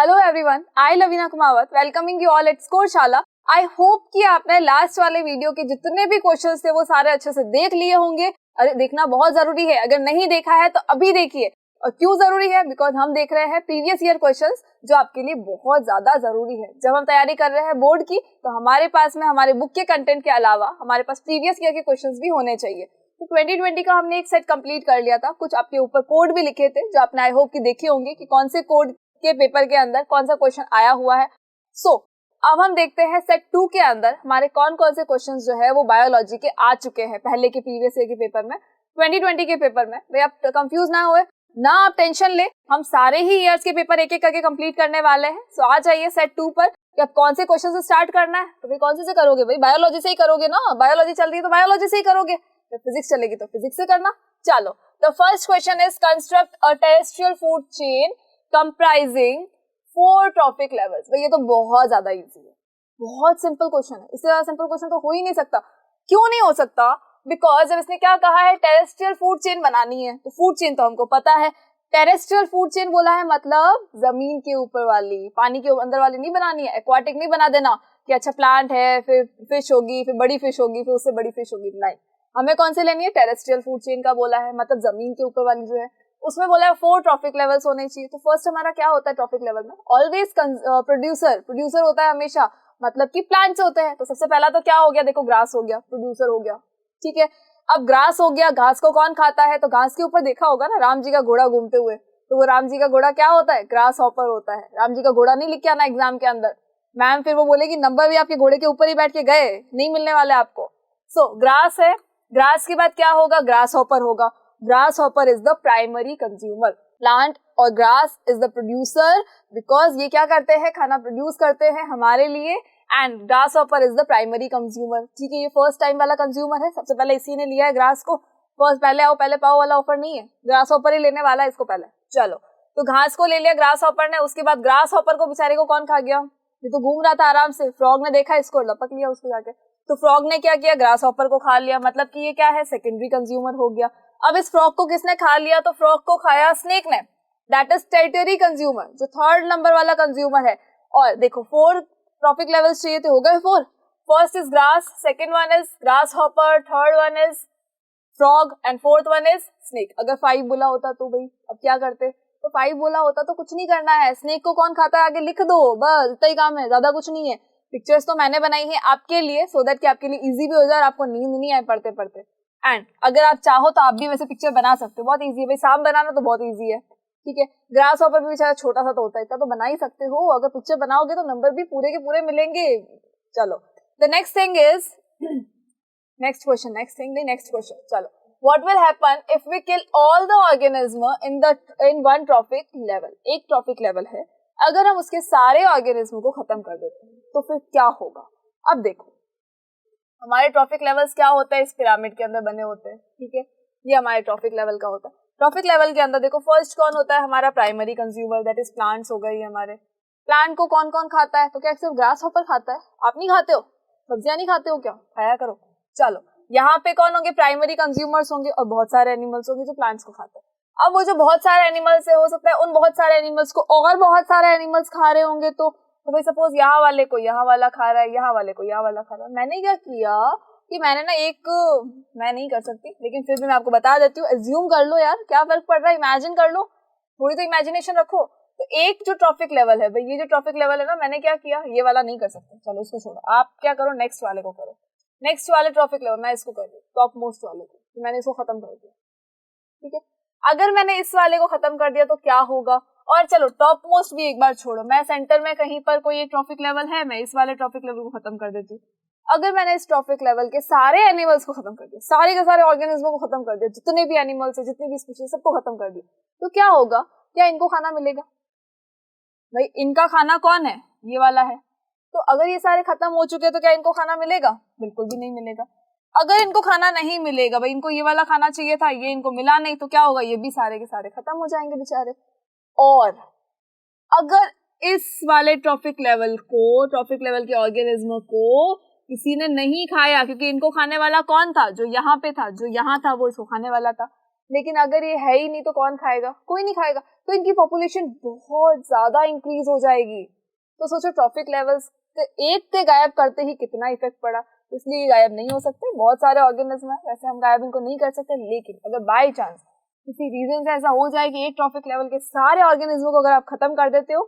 Hello everyone, I Lavina Kumawat welcoming you all at Scoreshala. I hope कि आपने last वाले video के जितने भी क्वेश्चंस थे वो सारे अच्छे से देख लिए होंगे। अरे देखना बहुत जरूरी है, अगर नहीं देखा है तो अभी देखिए। और क्यों जरूरी है? बिकॉज हम देख रहे हैं प्रीवियस ईयर क्वेश्चंस जो आपके लिए बहुत ज्यादा जरूरी है। जब हम तैयारी कर रहे हैं बोर्ड की तो हमारे पास में हमारे बुक के कंटेंट के अलावा हमारे पास प्रीवियस ईयर के क्वेश्चंस भी होने चाहिए। तो 2020 का हमने एक सेट कंप्लीट कर लिया था। कुछ आपके ऊपर कोड भी लिखे थे जो आपने आई होप कि देखे होंगे कि कौन से कोड के पेपर के अंदर कौन सा क्वेश्चन आया हुआ है। अब हम देखते हैं सेट 2 के अंदर हमारे कौन कौन से क्वेश्चन जो है वो बायोलॉजी के आ चुके हैं पहले के प्रीवियस ईयर के पेपर में, 2020 के पेपर में। भाई आप कंफ्यूज ना हुए, ना आप टेंशन ले, हम सारे ही ईयर्स के पेपर एक एक करके कंप्लीट करने वाले हैं। सो आ जाइए सेट 2 पर कि अब कौन से क्वेश्चन से स्टार्ट करना है। तो भाई कौन से करोगे? भाई बायोलॉजी से ही करोगे ना, बायोलॉजी चल रही है तो बायोलॉजी से ही करोगे। तो फिजिक्स चलेगी तो फिजिक्स से करना। चलो, the first question is construct a terrestrial food chain comprising 4 trophic levels. भाई ये तो बहुत ज्यादा इजी है, बहुत सिंपल क्वेश्चन है। इससे ज्यादा सिंपल क्वेश्चन तो हो ही नहीं सकता। क्यों नहीं हो सकता? बिकॉज जब इसने क्या कहा है, टेरेस्ट्रियल फूड चेन बनानी है, तो फूड चेन तो हमको पता है। टेरेस्ट्रियल फूड चेन बोला है मतलब जमीन के ऊपर वाली, पानी के अंदर वाली नहीं बनानी है। एक्वाटिक नहीं बना देना कि अच्छा प्लांट है, फिर फिश होगी, फिर बड़ी फिश होगी, फिर उससे बड़ी फिश होगी। नहीं, हमें कौन से लेनी है? टेरेस्ट्रियल फूड चेन का बोला है, मतलब जमीन के ऊपर वाली जो है। उसमें बोला है 4 ट्रॉफिक लेवल्स होने चाहिए। तो फर्स्ट हमारा क्या होता है ट्रॉफिक लेवल में? ऑलवेज प्रोड्यूसर होता है हमेशा, मतलब कि प्लांट्स होते हैं। तो सबसे पहला तो क्या हो गया? देखो ग्रास हो गया, प्रोड्यूसर हो गया, ठीक है। अब ग्रास हो गया, घास को कौन खाता है? तो घास के ऊपर देखा होगा ना राम जी का घोड़ा घूमते हुए, तो वो राम जी का घोड़ा क्या होता है? ग्रास हॉपर होता है। राम जी का घोड़ा नहीं लिख के आना एग्जाम के अंदर, मैम फिर वो बोलेगी नंबर भी आपके घोड़े के ऊपर ही बैठ के गए, नहीं मिलने वाले आपको। सो ग्रास है, ग्रास के बाद क्या होगा? ग्रास हॉपर होगा। Grasshopper is the primary consumer, plant और grass is the producer, because ये क्या करते हैं? खाना प्रोड्यूस करते हैं हमारे लिए। And grass hopper is the primary consumer, ठीक है। ये फर्स्ट टाइम वाला कंज्यूमर है, सबसे पहले इसी ने लिया है ग्रास को। फर्स्ट पहले आओ पहले पाओ वाला ऑफर नहीं है, ग्रास हॉपर ही लेने वाला है इसको पहले। चलो, तो घास को ले लिया ग्रास हॉपर ने। उसके बाद ग्रास हॉपर को बेचारे को कौन खा गया? ये तो घूम रहा था आराम से, फ्रॉग ने देखा इसको, लपक लिया उसको जाके। तो फ्रॉग ने क्या किया? ग्रास हॉपर को खा लिया, मतलब कि ये क्या है? सेकेंडरी कंज्यूमर हो गया। अब इस फ्रॉग को किसने खा लिया? तो फ्रॉग को खाया स्नेक ने, दैट इज टेरिटरी कंज्यूमर, जो 3rd नंबर वाला कंज्यूमर है। और देखो 4 ट्रॉफिक लेवल्स चाहिए थे, हो गए 4। First is grass, second one is grass hopper, third one is frog and fourth one is snake. अगर 5 बोला होता तो भाई अब क्या करते? तो 5 बोला होता तो कुछ नहीं करना है। स्नेक को कौन खाता है आगे लिख दो, बस इतना ही काम है, ज्यादा कुछ नहीं है। पिक्चर्स तो मैंने बनाई है आपके लिए सो दैट कि आपके लिए इजी भी हो जाए और आपको नींद नहीं आए पढ़ते पढ़ते। एंड अगर आप चाहो तो आप भी वैसे पिक्चर बना सकते हो, बहुत इजी है भाई। सांप बनाना तो बहुत इजी है, ठीक है। ग्रास हॉपर भी बेचारा छोटा सा तो होता है, इतना तो बना ही सकते हो। अगर पिक्चर बनाओगे तो नंबर भी पूरे के पूरे मिलेंगे। चलो, the next thing is next question. चलो, what will happen if we kill all the organism in one trophic level? एक ट्रॉफिक लेवल है, अगर हम उसके सारे ऑर्गेनिज्म को खत्म कर देते हैं तो फिर क्या होगा? अब देखो हमारे ट्रॉफिक लेवल्स क्या होते हैं, इस पिरामिड के अंदर बने होते हैं, ठीक है। ये हमारे ट्रॉफिक लेवल का होता है। ट्रॉफिक लेवल के अंदर देखो फर्स्ट कौन होता है? हमारा primary consumer, that is plants हो गई हमारे। प्लांट को कौन कौन खाता है? तो क्या सिर्फ ग्रास हॉपर खाता है? आप नहीं खाते हो? सब्जियां नहीं खाते हो क्या? खाया करो। चलो, यहाँ पे कौन होंगे? प्राइमरी कंज्यूमर्स होंगे और बहुत सारे एनिमल्स होंगे जो प्लांट्स को खाते हैं। अब वो जो बहुत सारे एनिमल्स है, हो सकता है उन बहुत सारे एनिमल्स को और बहुत सारे एनिमल्स खा रहे होंगे। तो भाई सपोज यहाँ वाले को यहाँ वाला खा रहा है, यहाँ वाले को यहाँ वाला खा रहा है। मैंने क्या किया कि मैंने ना मैं नहीं कर सकती लेकिन फिर भी मैं आपको बता देती हूँ। एज्यूम कर लो यार, क्या फर्क पड़ रहा है, इमेजिन कर लो, थोड़ी तो इमेजिनेशन रखो। तो एक जो ट्रॉफिक लेवल है भाई, ये जो ट्रॉफिक लेवल है ना, मैंने क्या किया, ये वाला नहीं कर सकते, चलो इसको छोड़ो। आप क्या करो, नेक्स्ट वाले को करो। नेक्स्ट वाले ट्रॉफिक लेवल मैं इसको कर रही हूँ, टॉप मोस्ट वाले को, तो मैंने इसको खत्म कर दिया, ठीक है। अगर मैंने इस वाले को खत्म कर दिया तो क्या होगा? और चलो टॉप मोस्ट भी एक बार छोड़ो, मैं सेंटर में कहीं पर कोई एक ट्रॉफिक लेवल है, मैं इस वाले ट्रॉफिक लेवल को खत्म कर देती हूँ। अगर मैंने इस ट्रॉफिक लेवल के सारे एनिमल्स को खत्म कर दिया, सारे के सारे ऑर्गेनिज्मों को खत्म कर दिया, जितने भी एनिमल्स है, जितनी भी स्पीशीज, सबको खत्म कर दिया, तो क्या होगा? क्या इनको खाना मिलेगा? भाई इनका खाना कौन है? ये वाला है। तो अगर ये सारे खत्म हो चुके हैं तो क्या इनको खाना मिलेगा? बिल्कुल भी नहीं मिलेगा। अगर इनको खाना नहीं मिलेगा, भाई इनको ये वाला खाना चाहिए था, ये इनको मिला नहीं, तो क्या होगा? ये भी सारे के सारे खत्म हो जाएंगे बेचारे। और अगर इस वाले ट्रॉफिक लेवल के ऑर्गेनिज्म को किसी ने नहीं खाया, क्योंकि इनको खाने वाला कौन था? जो यहाँ पे था, जो यहाँ था वो इसको खाने वाला था, लेकिन अगर ये है ही नहीं तो कौन खाएगा? कोई नहीं खाएगा। तो इनकी पॉपुलेशन बहुत ज्यादा इंक्रीज हो जाएगी। तो सोचो ट्रॉफिक लेवल्स एक के गायब करते ही कितना इफेक्ट पड़ा। इसलिए गायब नहीं हो सकते, बहुत सारे ऑर्गेनिज्म है, वैसे हम गायब इनको नहीं कर सकते। लेकिन अगर बाय चांस किसी रीजन से ऐसा हो जाए कि एक ट्रॉफिक लेवल के सारे ऑर्गेनिज्मों को अगर आप खत्म कर देते हो,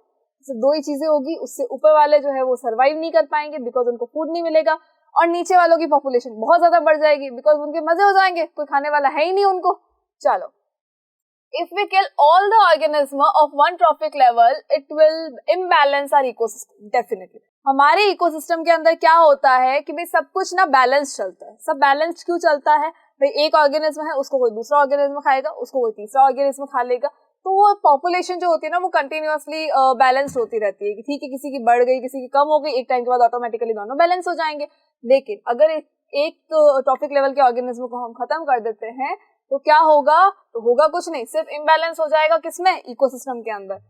तो दो ही चीजें होगी, उससे ऊपर वाले जो है वो सर्वाइव नहीं कर पाएंगे बिकॉज उनको फूड नहीं मिलेगा, और नीचे वालों की पॉपुलेशन बहुत ज्यादा बढ़ जाएगी बिकॉज उनके मजे हो जाएंगे, कोई खाने वाला है ही नहीं उनको। चलो, if we kill all the organism of one trophic level, it will imbalance our ecosystem definitely। हमारे इकोसिस्टम के अंदर क्या होता है कि भाई सब कुछ ना बैलेंस चलता है। सब बैलेंस क्यों चलता है भाई? एक ऑर्गेनिज्म है, उसको कोई दूसरा ऑर्गेनिज्म खाएगा, उसको कोई तीसरा ऑर्गेनिज्म खा लेगा, तो वो पॉपुलेशन जो होती है ना वो कंटिन्यूअसली बैलेंस होती रहती है कि ठीक है किसी की बढ़ गई किसी की कम हो गई, एक टाइम के बाद ऑटोमेटिकली दोनों बैलेंस हो जाएंगे। लेकिन अगर एक टॉपिक लेवल के ऑर्गेनिज्म को हम खत्म कर देते हैं तो क्या होगा? तो होगा कुछ नहीं, सिर्फ इम्बैलेंस हो जाएगा। किसमें? इकोसिस्टम के अंदर।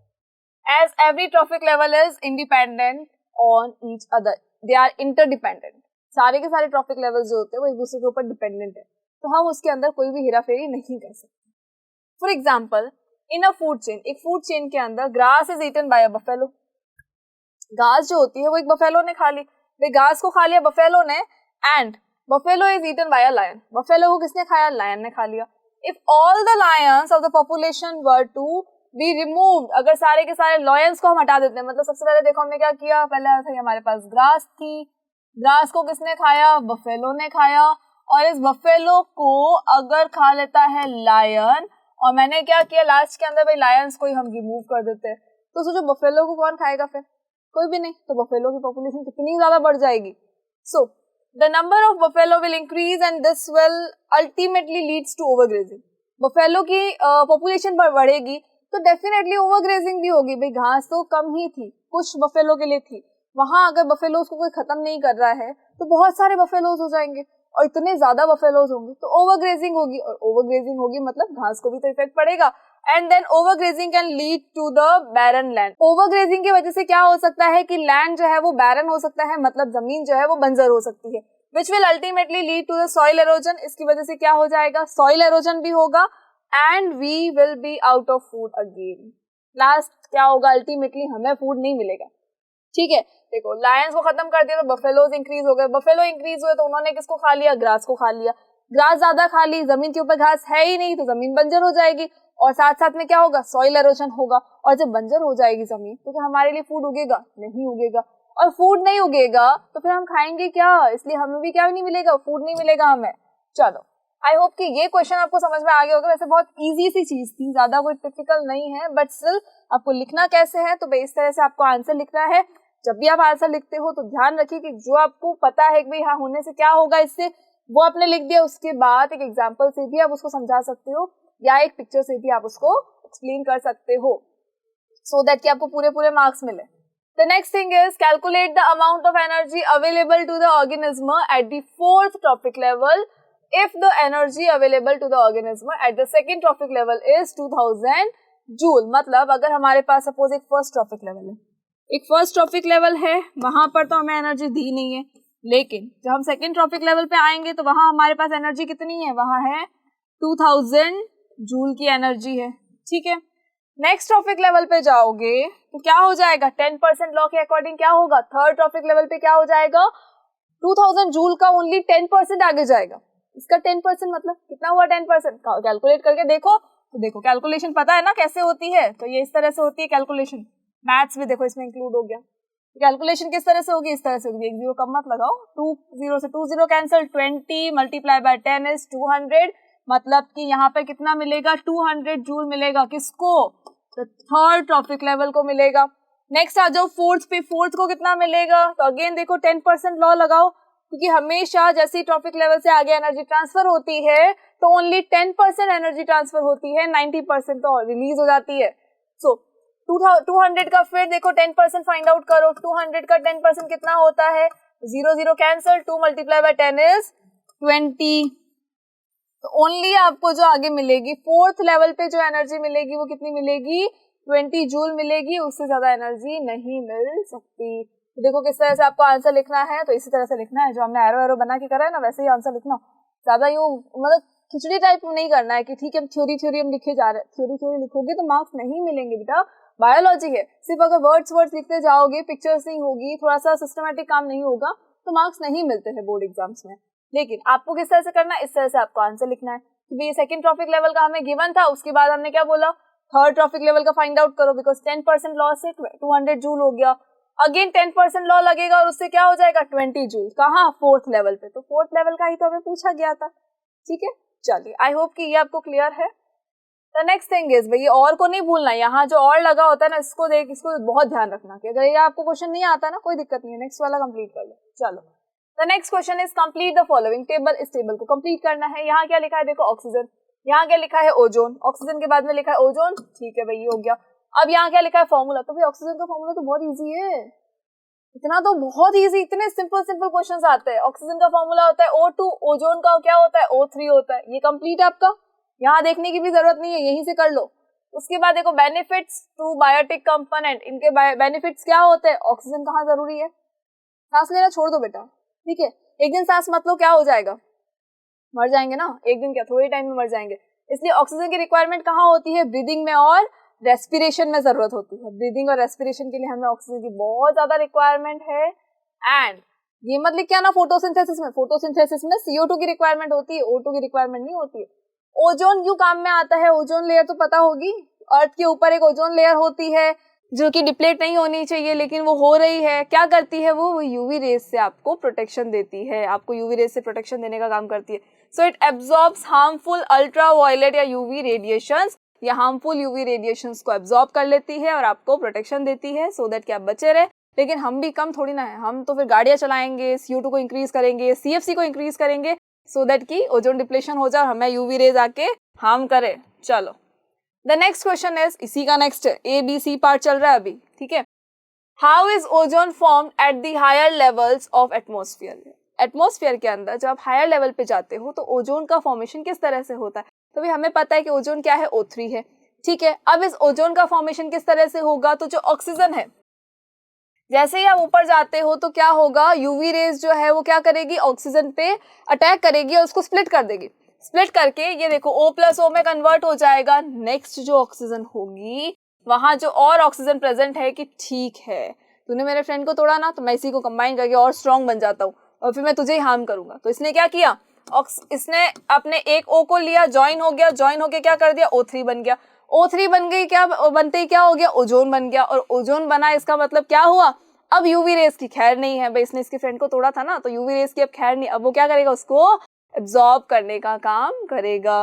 As every trophic level is independent on each other, they are interdependent. सारे के सारे ट्रॉफिक लेवल्स जो होते हैं वो एक दूसरे के ऊपर डिपेंडेंट है, तो हम उसके अंदर कोई भी हेराफेरी नहीं कर सकते। For example, in a food chain, एक फूड चेन के अंदर grass is eaten by a buffalo. घास जो होती है वो एक बफेलो ने खा ली, वे घास को खा लिया बफेलो ने, and buffalo is eaten by a lion. Buffalo को किसने खाया? लायन ने खा लिया। If all the lions of the population were to be removed, अगर सारे के सारे लायंस को हम हटा देते हैं, मतलब सबसे पहले देखो हमने क्या किया, पहले था हमारे पास ग्रास थी, ग्रास को किसने खाया? बफेलो ने खाया, और इस बफेलो को अगर खा लेता है लायन, और मैंने क्या किया लास्ट के अंदर भाई लायंस को ही हम रिमूव कर देते हैं, तो सोचो बफेलो को कौन खाएगा फिर? कोई भी नहीं। तो बफेलो की पॉपुलेशन कितनी ज्यादा बढ़ जाएगी। सो the number of buffalo will increase and this will ultimately leads to overgrazing। Buffalo की पॉपुलेशन बढ़ेगी तो डेफिनेटली ओवरग्रेजिंग भी होगी। भाई घास तो कम ही थी, कुछ बफेलो के लिए थी, वहां अगर बफेलोज को कोई खत्म नहीं कर रहा है तो बहुत सारे बफेलोज हो जाएंगे, और इतने ज्यादा बफेलोज होंगे तो ओवरग्रेजिंग होगी, और ओवरग्रेजिंग होगी मतलब घास को भी तो इफेक्ट पड़ेगा, and then overgrazing can lead to the barren land. Overgrazing की वजह से क्या हो सकता है कि लैंड जो है वो बैरन हो सकता है, मतलब जमीन जो है वो बंजर हो सकती है, which will ultimately lead to the soil erosion। इसकी वजह से क्या हो जाएगा? सॉइल एरोजन भी होगा, and we will be out of food again। Last क्या होगा? अल्टीमेटली हमें फूड नहीं मिलेगा। ठीक है, देखो लायंस को खत्म कर दिया तो बफेलोज इंक्रीज हो गए, बफेलो इंक्रीज हुए तो उन्होंने किसको खा लिया? ग्रास को खा लिया, ग्रास ज्यादा खा ली, जमीन के ऊपर घास है ही नहीं तो जमीन बंजर हो जाएगी, और साथ साथ में क्या होगा? सॉइल एरोजन होगा, और जब बंजर हो जाएगी जमीन तो क्या हमारे लिए फूड उगेगा? नहीं उगेगा, और फूड नहीं उगेगा तो फिर हम खाएंगे क्या? इसलिए हमें भी क्या नहीं मिलेगा? फूड नहीं मिलेगा हमें। चलो, आई होप कि ये क्वेश्चन आपको समझ में आ गया होगा। वैसे बहुत इजी सी चीज थी, ज्यादा कोई टिपिकल नहीं है, बट स्टिल आपको लिखना कैसे है तो इस तरह से आपको आंसर लिखना है। जब भी आप आंसर लिखते हो तो ध्यान रखिए कि जो आपको पता है कि भाई हाँ होने से क्या होगा इससे, वो आपने लिख दिया, उसके बाद एक एग्जाम्पल से भी आप उसको समझा सकते हो या एक पिक्चर से भी आप उसको एक्सप्लेन कर सकते हो, सो दैट कि आपको पूरे पूरे मार्क्स मिले। The next thing is calculate the amount of energy available to the organism at the fourth trophic level if the energy available to the organism at the second trophic level is 2000 joule. मतलब अगर हमारे पास suppose एक first trophic level है, एक first trophic level है, वहां पर तो हमें एनर्जी दी नहीं है, लेकिन जब हम सेकेंड ट्रॉफिक लेवल पे आएंगे तो वहां हमारे पास एनर्जी कितनी है? वहां है 2000 जूल की एनर्जी है। ठीक है, नेक्स्ट ट्रॉफिक लेवल पे जाओगे तो क्या हो जाएगा? 10% लॉ के अकॉर्डिंग क्या होगा? थर्ड ट्रॉफिक लेवल पे क्या हो जाएगा? 2000 जूल का ओनली 10% आगे जाएगा। इसका 10% मतलब कितना हुआ? 10%। कैलकुलेट करके देखो तो देखो कैलकुलेशन पता है ना कैसे होती है, तो ये इस तरह से होती है कैलकुलेशन। मैथ्स भी देखो इसमें इंक्लूड हो गया। कैलकुलेशन किस तरह से होगी? इस तरह से होगी, एक जीरो कम मत लगाओ, 2 0 से 2 0 कैंसिल, 20 मल्टीप्लाई बाय 10 इज 200, मतलब कि यहाँ पे कितना मिलेगा? 200 जूल मिलेगा। किसको? तो थर्ड ट्रॉफिक लेवल को मिलेगा। नेक्स्ट आ जाओ फोर्थ पे, फोर्थ को कितना मिलेगा? तो अगेन देखो 10% लॉ लगाओ, क्योंकि हमेशा जैसे ट्रॉफिक लेवल से आगे एनर्जी ट्रांसफर होती है तो ओनली 10% एनर्जी ट्रांसफर होती है, 90% तो रिलीज हो जाती है। सो 200 का फिर देखो 10% फाइंड आउट करो, 200 का 10% कितना होता है? 0 0 कैंसिल, 2 मल्टीप्लाई बाय 10 इज 20। तो ओनली आपको जो आगे मिलेगी फोर्थ लेवल पे जो एनर्जी मिलेगी वो कितनी मिलेगी? 20 जूल मिलेगी, उससे ज्यादा एनर्जी नहीं मिल सकती। तो देखो किस तरह से आपको आंसर लिखना है, तो इसी तरह से लिखना है, जो हमने एरो एरो बना के करा है ना वैसे ही आंसर लिखना, ज्यादा यूं मतलब खिचड़ी टाइप में नहीं करना है कि ठीक है हम थ्योरी हम लिखे जा रहे हैं। थ्योरी लिखोगे तो मार्क्स नहीं मिलेंगे बेटा, बायोलॉजी है, सिर्फ अगर वर्ड्स लिखते जाओगे, पिक्चर्स नहीं होगी, थोड़ा सा सिस्टमेटिक काम नहीं होगा तो मार्क्स नहीं मिलते हैं बोर्ड एग्जाम्स में। लेकिन आपको किस तरह से करना है, इस तरह से आपको आंसर लिखना है कि भाई सेकंड ट्रॉफिक लेवल का हमें गिवन था, उसके बाद हमने क्या बोला, थर्ड ट्रॉफिक लेवल का फाइंड आउट करो, बिकॉज 10% लॉस से 200 जूल हो गया, अगेन 10% लॉ लगेगा और उससे क्या हो जाएगा 20 जूल, कहाँ, फोर्थ लेवल पे, तो फोर्थ लेवल का ही तो हमें पूछा गया था। ठीक है, चलिए आई होप कि ये आपको क्लियर है। द नेक्स्ट थिंग इज, भाई और को नहीं भूलना, यहाँ जो और लगा होता है ना, इसको बहुत ध्यान रखना कि अगर ये आपको क्वेश्चन नहीं आता ना, कोई दिक्कत नहीं है, नेक्स्ट वाला कंप्लीट कर लो। चलो, the next question is complete the following table, इस टेबल को कंप्लीट करना है। यहाँ क्या लिखा है, देखो ऑक्सीजन, यहाँ क्या लिखा है ओजोन, ऑक्सीजन के बाद में लिखा है ओजोन, ठीक है भाई ये हो गया। अब यहाँ क्या लिखा है फॉर्मूला, तो भाई ऑक्सीजन का फॉर्मूला तो बहुत इजी है, इतना तो बहुत इजी, इतने सिंपल क्वेश्चंस आते हैं। ऑक्सीजन का फॉर्मूला होता है O2, ओजोन का क्या होता है O3 होता है, ये कंप्लीट है आपका, यहाँ देखने की भी जरूरत नहीं है, यहीं से कर लो। उसके बाद देखो बेनिफिट्स टू बायोटिक कंपोनेंट, इनके बेनिफिट्स क्या होते हैं, ऑक्सीजन कहाँ जरूरी है, सांस लेना छोड़ दो बेटा, ठीक है, एक दिन सांस मत लो क्या हो जाएगा, मर जाएंगे ना, एक दिन क्या थोड़े टाइम में मर जाएंगे, इसलिए ऑक्सीजन की रिक्वायरमेंट कहाँ होती है, ब्रीदिंग में और रेस्पिरेशन में जरूरत होती है। ब्रीदिंग और रेस्पिरेशन के लिए हमें ऑक्सीजन की बहुत ज्यादा रिक्वायरमेंट है। एंड ये मत लिख के आना फोटोसिंथेसिस में, फोटोसिंथेसिस में CO2 की रिक्वायरमेंट होती है, O2 की रिक्वायरमेंट नहीं होती है। ओजोन क्यों काम में आता है, ओजोन लेयर तो पता होगी, अर्थ के ऊपर एक ओजोन लेयर होती है जो कि डिप्लीट नहीं होनी चाहिए लेकिन वो हो रही है, क्या करती है वो यूवी रेज से आपको प्रोटेक्शन देती है, आपको यूवी रेज से प्रोटेक्शन देने का काम करती है। So it absorbs harmful ultra violet या यूवी रेडिएशंस, या हार्मफुल यूवी रेडिएशंस को एब्जॉर्ब कर लेती है और आपको प्रोटेक्शन देती है, सो दैट कि आप बचे रहे। लेकिन हम भी कम थोड़ी ना है, हम तो फिर गाड़ियां चलाएंगे, CO2 को इंक्रीज करेंगे, CFC को इंक्रीज करेंगे, सो दैट कि ओजोन डिप्लेशन हो जाए और हमें यूवी रेज आके हार्म करे। चलो, द नेक्स्ट क्वेश्चन इज, इसी का नेक्स्ट है, ABC पार्ट चल रहा है अभी, ठीक है। How is ozone formed at the higher levels of atmosphere, atmosphere के अंदर जब आप हायर लेवल पे जाते हो तो ओजोन का फॉर्मेशन किस तरह से होता है, तो भी हमें पता है कि ओजोन क्या है, O3 है, ठीक है। अब इस ओजोन का फॉर्मेशन किस तरह से होगा, तो जो ऑक्सीजन है, जैसे ही आप ऊपर जाते हो तो क्या होगा, यूवी रेज जो है वो क्या करेगी, ऑक्सीजन पे अटैक करेगी और उसको स्प्लिट कर देगी, स्प्लिट करके ये देखो O+O में कन्वर्ट हो जाएगा। नेक्स्ट जो ऑक्सीजन होगी वहां जो और ऑक्सीजन प्रेजेंट है कि ठीक है तूने मेरे फ्रेंड को तोड़ा ना, तो मैं इसी को कंबाइन करके और स्ट्रॉन्ग बन जाता हूँ और फिर मैं तुझे ही हार्म करूंगा। तो इसने क्या किया, इसने अपने एक O को लिया, ज्वाइन हो गया, ज्वाइन होके क्या कर दिया, O3 बन गया, O3 बन गई, क्या बनते ही क्या हो गया, ओजोन बन गया, और ओजोन बना, इसका मतलब क्या हुआ, अब यूवी रेस की खैर नहीं है भाई, इसने इसके फ्रेंड को तोड़ा था ना, तो यूवी रेस की अब खैर नहीं, अब वो क्या करेगा, उसको एब्जॉर्ब करने का काम करेगा।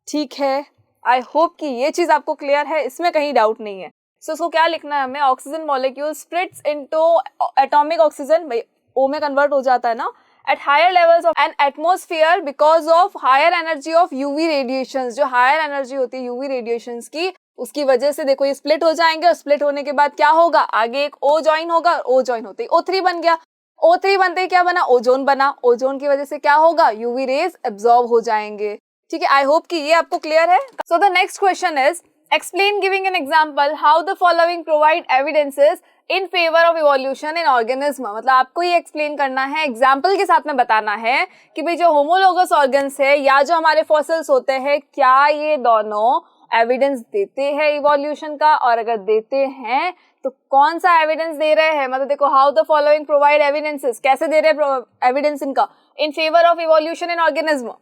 ठीक है, आई होप कि ये चीज आपको क्लियर है, इसमें कहीं डाउट नहीं है। सो इसको क्या लिखना है हमें, oxygen molecule splits into atomic oxygen, भाई O में कन्वर्ट हो जाता है ना, at higher levels of an atmosphere because of higher energy of UV radiations, जो higher energy होती है UV radiations की, उसकी वजह से देखो ये स्प्लिट हो जाएंगे और स्प्लिट होने के बाद क्या होगा, आगे एक O ज्वाइन होगा, O ज्वाइन होते ही O3 बन गया, O3 बनते ही क्या बना, ओजोन बना, ओजोन की वजह से क्या होगा, यूवी रेज एब्जॉर्ब हो जाएंगे। ठीक है, आई होप कि ये आपको क्लियर है। So the next question is, explain giving an example how the following provide evidences in favour of evolution in organism, मतलब आपको ये एक्सप्लेन करना है, एग्जाम्पल के साथ में बताना है कि भाई जो होमोलोगस ऑर्गन्स है या जो हमारे फॉसिल्स होते हैं, क्या ये दोनों एविडेंस देते हैं इवोल्यूशन का, और अगर देते हैं तो कौन सा एविडेंस दे रहे हैं, मतलब देखो how the following provide evidences, कैसे दे रहे हैं एविडेंस इनका, in favour of evolution in organism,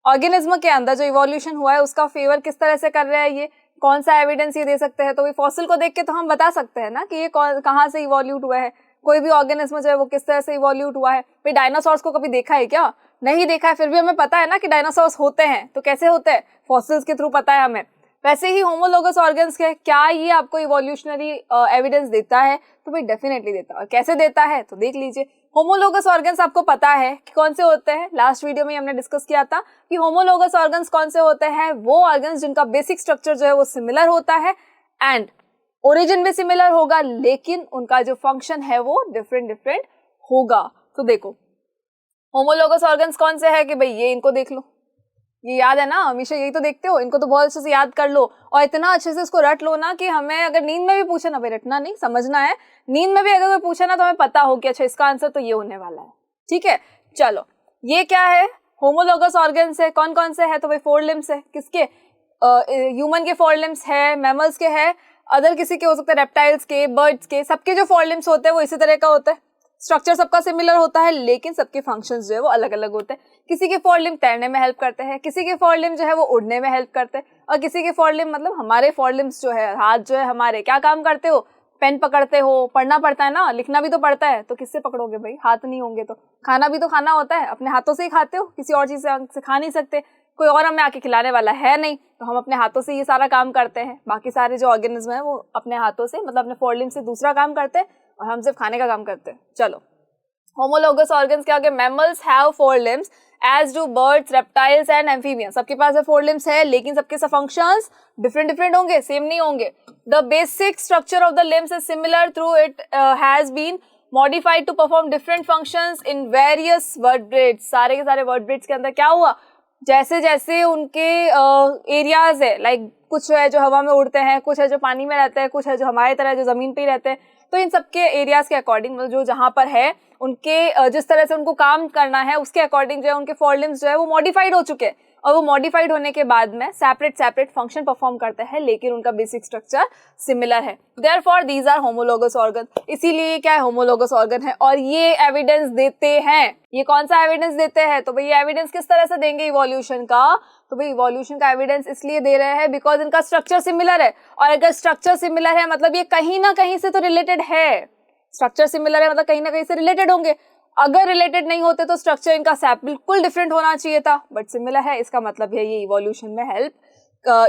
organism के अंदर जो इवोल्यूशन हुआ है उसका फेवर किस तरह से कर रहे हैं, ये कौन सा एविडेंस ये दे सकते हैं। तो ये फॉसिल को देख के तो हम बता सकते हैं ना कि ये कहाँ से इवोल्यूट हुआ है, कोई भी ऑर्गेनिज्म जो है वो किस तरह से इवोल्यूट हुआ है। फिर डायनासोर्स को कभी देखा है क्या, नहीं देखा है, फिर भी हमें पता है ना कि डायनासोर्स होते हैं, तो कैसे होते हैं, फॉसिल्स के थ्रू पता है हमें। वैसे ही होमोलोगस ऑर्गन्स के, क्या ये आपको इवोल्यूशनरी एविडेंस देता है, तो भाई डेफिनेटली देता है, और कैसे देता है तो देख लीजिए। होमोलोगस ऑर्गन्स आपको पता है कि कौन से होते हैं, लास्ट वीडियो में हमने डिस्कस किया था कि होमोलोगस ऑर्गन्स कौन से होते हैं, वो ऑर्गन्स जिनका बेसिक स्ट्रक्चर जो है वो सिमिलर होता है एंड ओरिजिन भी सिमिलर होगा, लेकिन उनका जो फंक्शन है वो डिफरेंट होगा। तो देखो होमोलोगस ऑर्गन्स कौन से है कि भाई ये, इनको देख लो, ये याद है ना, हमेशा यही तो देखते हो, इनको तो बहुत अच्छे से याद कर लो और इतना अच्छे से इसको रट लो ना कि हमें अगर नींद में भी पूछे ना, भाई रटना नहीं, समझना है, नींद में भी अगर कोई पूछे ना तो हमें पता हो कि अच्छा इसका आंसर तो ये होने वाला है। ठीक है, चलो ये क्या है, होमोलोगस ऑर्गन्स है, कौन कौन से है? तो भाई 4 लिम्स है। किसके? ह्यूमन के 4 लिम्स है, मैमल्स के है, अदर किसी के हो सकते हैं, रेप्टाइल्स के, बर्ड्स के। सबके जो 4 लिम्स होते हैं वो इसी तरह का होता है, स्ट्रक्चर सबका सिमिलर होता है, लेकिन सबके फंक्शंस जो है वो अलग अलग होते हैं। किसी के 4 लिम्ब तैरने में हेल्प करते हैं, किसी के 4 लिम्ब जो है वो उड़ने में हेल्प करते हैं, और किसी के 4 लिम्ब मतलब हमारे 4 लिम्स जो है, हाथ जो है हमारे, क्या काम करते हो? पेन पकड़ते हो, पढ़ना पड़ता है ना, लिखना भी तो पड़ता है, तो किससे पकड़ोगे भाई? हाथ नहीं होंगे तो। खाना भी तो खाना होता है, अपने हाथों से ही खाते हो, किसी और चीज से खा नहीं सकते, कोई और हमें आके खिलाने वाला है नहीं, तो हम अपने हाथों से ये सारा काम करते हैं। बाकी सारे जो ऑर्गेनिज्म है वो अपने हाथों से, मतलब अपने 4 लिम्ब से दूसरा काम करते हैं, और हम सिर्फ खाने का काम करते हैं। चलो, होमोलोगस ऑर्गन्स क्या हो गए? Mammals have 4 limbs as do birds, reptiles and amphibians. सबके पास 4 लिम्स है, लेकिन सबके फंक्शंस डिफरेंट डिफरेंट होंगे, सेम नहीं होंगे। The basic structure of the limbs is similar through it has been modified to perform different functions in various vertebrates. सारे के सारे वर्टब्रेट्स के अंदर क्या हुआ? जैसे जैसे उनके एरियाज है, लाइक कुछ है जो हवा में उड़ते हैं, कुछ है जो पानी में रहते हैं, कुछ है जो हमारे तरह जो जमीन पे ही रहते हैं, तो इन सबके एरियाज के अकॉर्डिंग, मतलब जो जहाँ पर है उनके जिस तरह से उनको काम करना है उसके अकॉर्डिंग जो है उनके 4 लिम्स जो है वो मॉडिफाइड हो चुके हैं, और वो मॉडिफाइड होने के बाद में सेपरेट फंक्शन परफॉर्म करते हैं, लेकिन उनका बेसिक स्ट्रक्चर सिमिलर है। Therefore these are homologous organ. इसीलिए क्या है? होमोलोगस ऑर्गन है, और ये एविडेंस देते हैं। ये कौन सा एविडेंस देते हैं? तो भाई ये एविडेंस किस तरह से देंगे इवोल्यूशन का? तो भाई इवोल्यूशन का एविडेंस इसलिए दे रहे हैं बिकॉज इनका स्ट्रक्चर सिमिलर है, और अगर स्ट्रक्चर सिमिलर है मतलब ये कहीं ना कहीं से तो रिलेटेड है। स्ट्रक्चर सिमिलर है मतलब कहीं ना कहीं से रिलेटेड होंगे। अगर रिलेटेड नहीं होते तो स्ट्रक्चर इनका बिल्कुल डिफरेंट होना चाहिए था, बट सिमिलर है, इसका मतलब है ये इवोल्यूशन में हेल्प,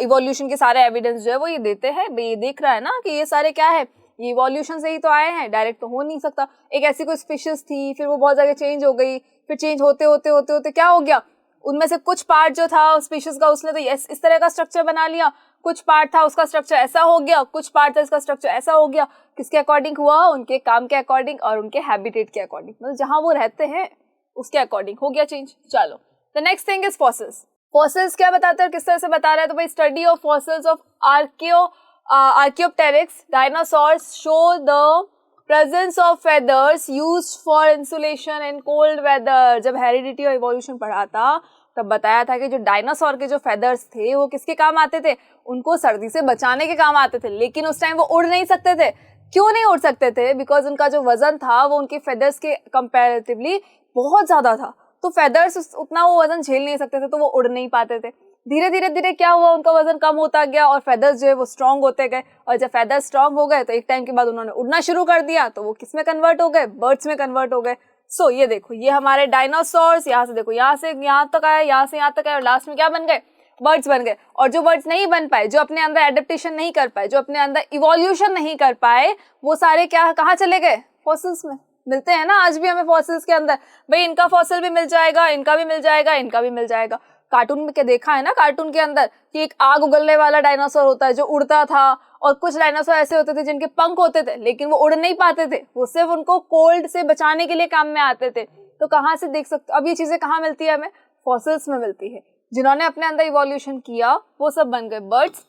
इवोल्यूशन के सारे एविडेंस जो है वो ये देते हैं। ये देख रहा है ना कि ये सारे क्या है, ये इवोल्यूशन से ही तो आए हैं, डायरेक्ट तो हो नहीं सकता। एक ऐसी कोई स्पीशीज थी, फिर वो बहुत जगह चेंज हो गई, फिर चेंज होते होते होते होते क्या हो गया, उनमें से कुछ पार्ट जो था स्पीशीज का उसने तो इस तरह का स्ट्रक्चर बना लिया, कुछ पार्ट था उसका स्ट्रक्चर ऐसा हो गया, कुछ पार्ट था इसका स्ट्रक्चर ऐसा हो गया। किसके अकॉर्डिंग हुआ? उनके काम के अकॉर्डिंग और उनके हैबिटेट के अकॉर्डिंग, मतलब जहां वो रहते हैं उसके अकॉर्डिंग हो गया चेंज। चलो, the next thing is fossils. Fossils क्या बताते हैं, किस तरह से बता रहे हैं? तो भाई study of fossils of archaeopteryx dinosaurs show the presence of feathers used for insulation in cold weather. जब हेरिडिटी और इवोल्यूशन पढ़ा था तब बताया था कि जो डायनासोर के जो फेदर्स थे वो किसके काम आते थे? उनको सर्दी से बचाने के काम आते थे, लेकिन उस टाइम वो उड़ नहीं सकते थे। क्यों नहीं उड़ सकते थे? बिकॉज उनका जो वजन था वो उनके फेदर्स के कंपैरेटिवली बहुत ज्यादा था, तो फेदर्स उतना वो वजन झेल नहीं सकते थे, तो वो उड़ नहीं पाते थे। धीरे धीरे धीरे क्या हुआ, उनका वजन कम होता गया और फेदर्स जो है वो स्ट्रांग होते गए, और जब फेदर्स स्ट्रांग हो गए तो एक टाइम के बाद उन्होंने उड़ना शुरू कर दिया, तो वो किस में कन्वर्ट हो गए? बर्ड्स में कन्वर्ट हो गए। सो ये देखो, ये हमारे डायनासोर्स, यहाँ से देखो, यहाँ से यहाँ तक आए, यहाँ से यहाँ तक आए, और लास्ट में क्या बन गए? बर्ड्स बन गए। और जो बर्ड्स नहीं बन पाए, जो अपने अंदर एडेप्टेशन नहीं कर पाए, जो अपने अंदर इवोल्यूशन नहीं कर पाए, वो सारे क्या कहाँ चले गए? फॉसिल्स में। मिलते हैं ना आज भी हमें फॉसिल्स के अंदर, भाई इनका फॉसिल भी मिल जाएगा, इनका भी मिल जाएगा, इनका भी मिल जाएगा। कार्टून में क्या देखा है ना, कार्टून के अंदर कि एक आग उगलने वाला डायनासोर होता है जो उड़ता था, और कुछ डायनासोर ऐसे होते थे जिनके पंख होते थे लेकिन वो उड़ नहीं पाते थे, वो सिर्फ उनको कोल्ड से बचाने के लिए काम में आते थे। तो कहाँ से देख सकते? अब ये चीजें कहाँ मिलती है? हमें फॉसिल्स में मिलती है। जिन्होंने अपने अंदर इवोल्यूशन किया वो सब बन गए बर्ड्स,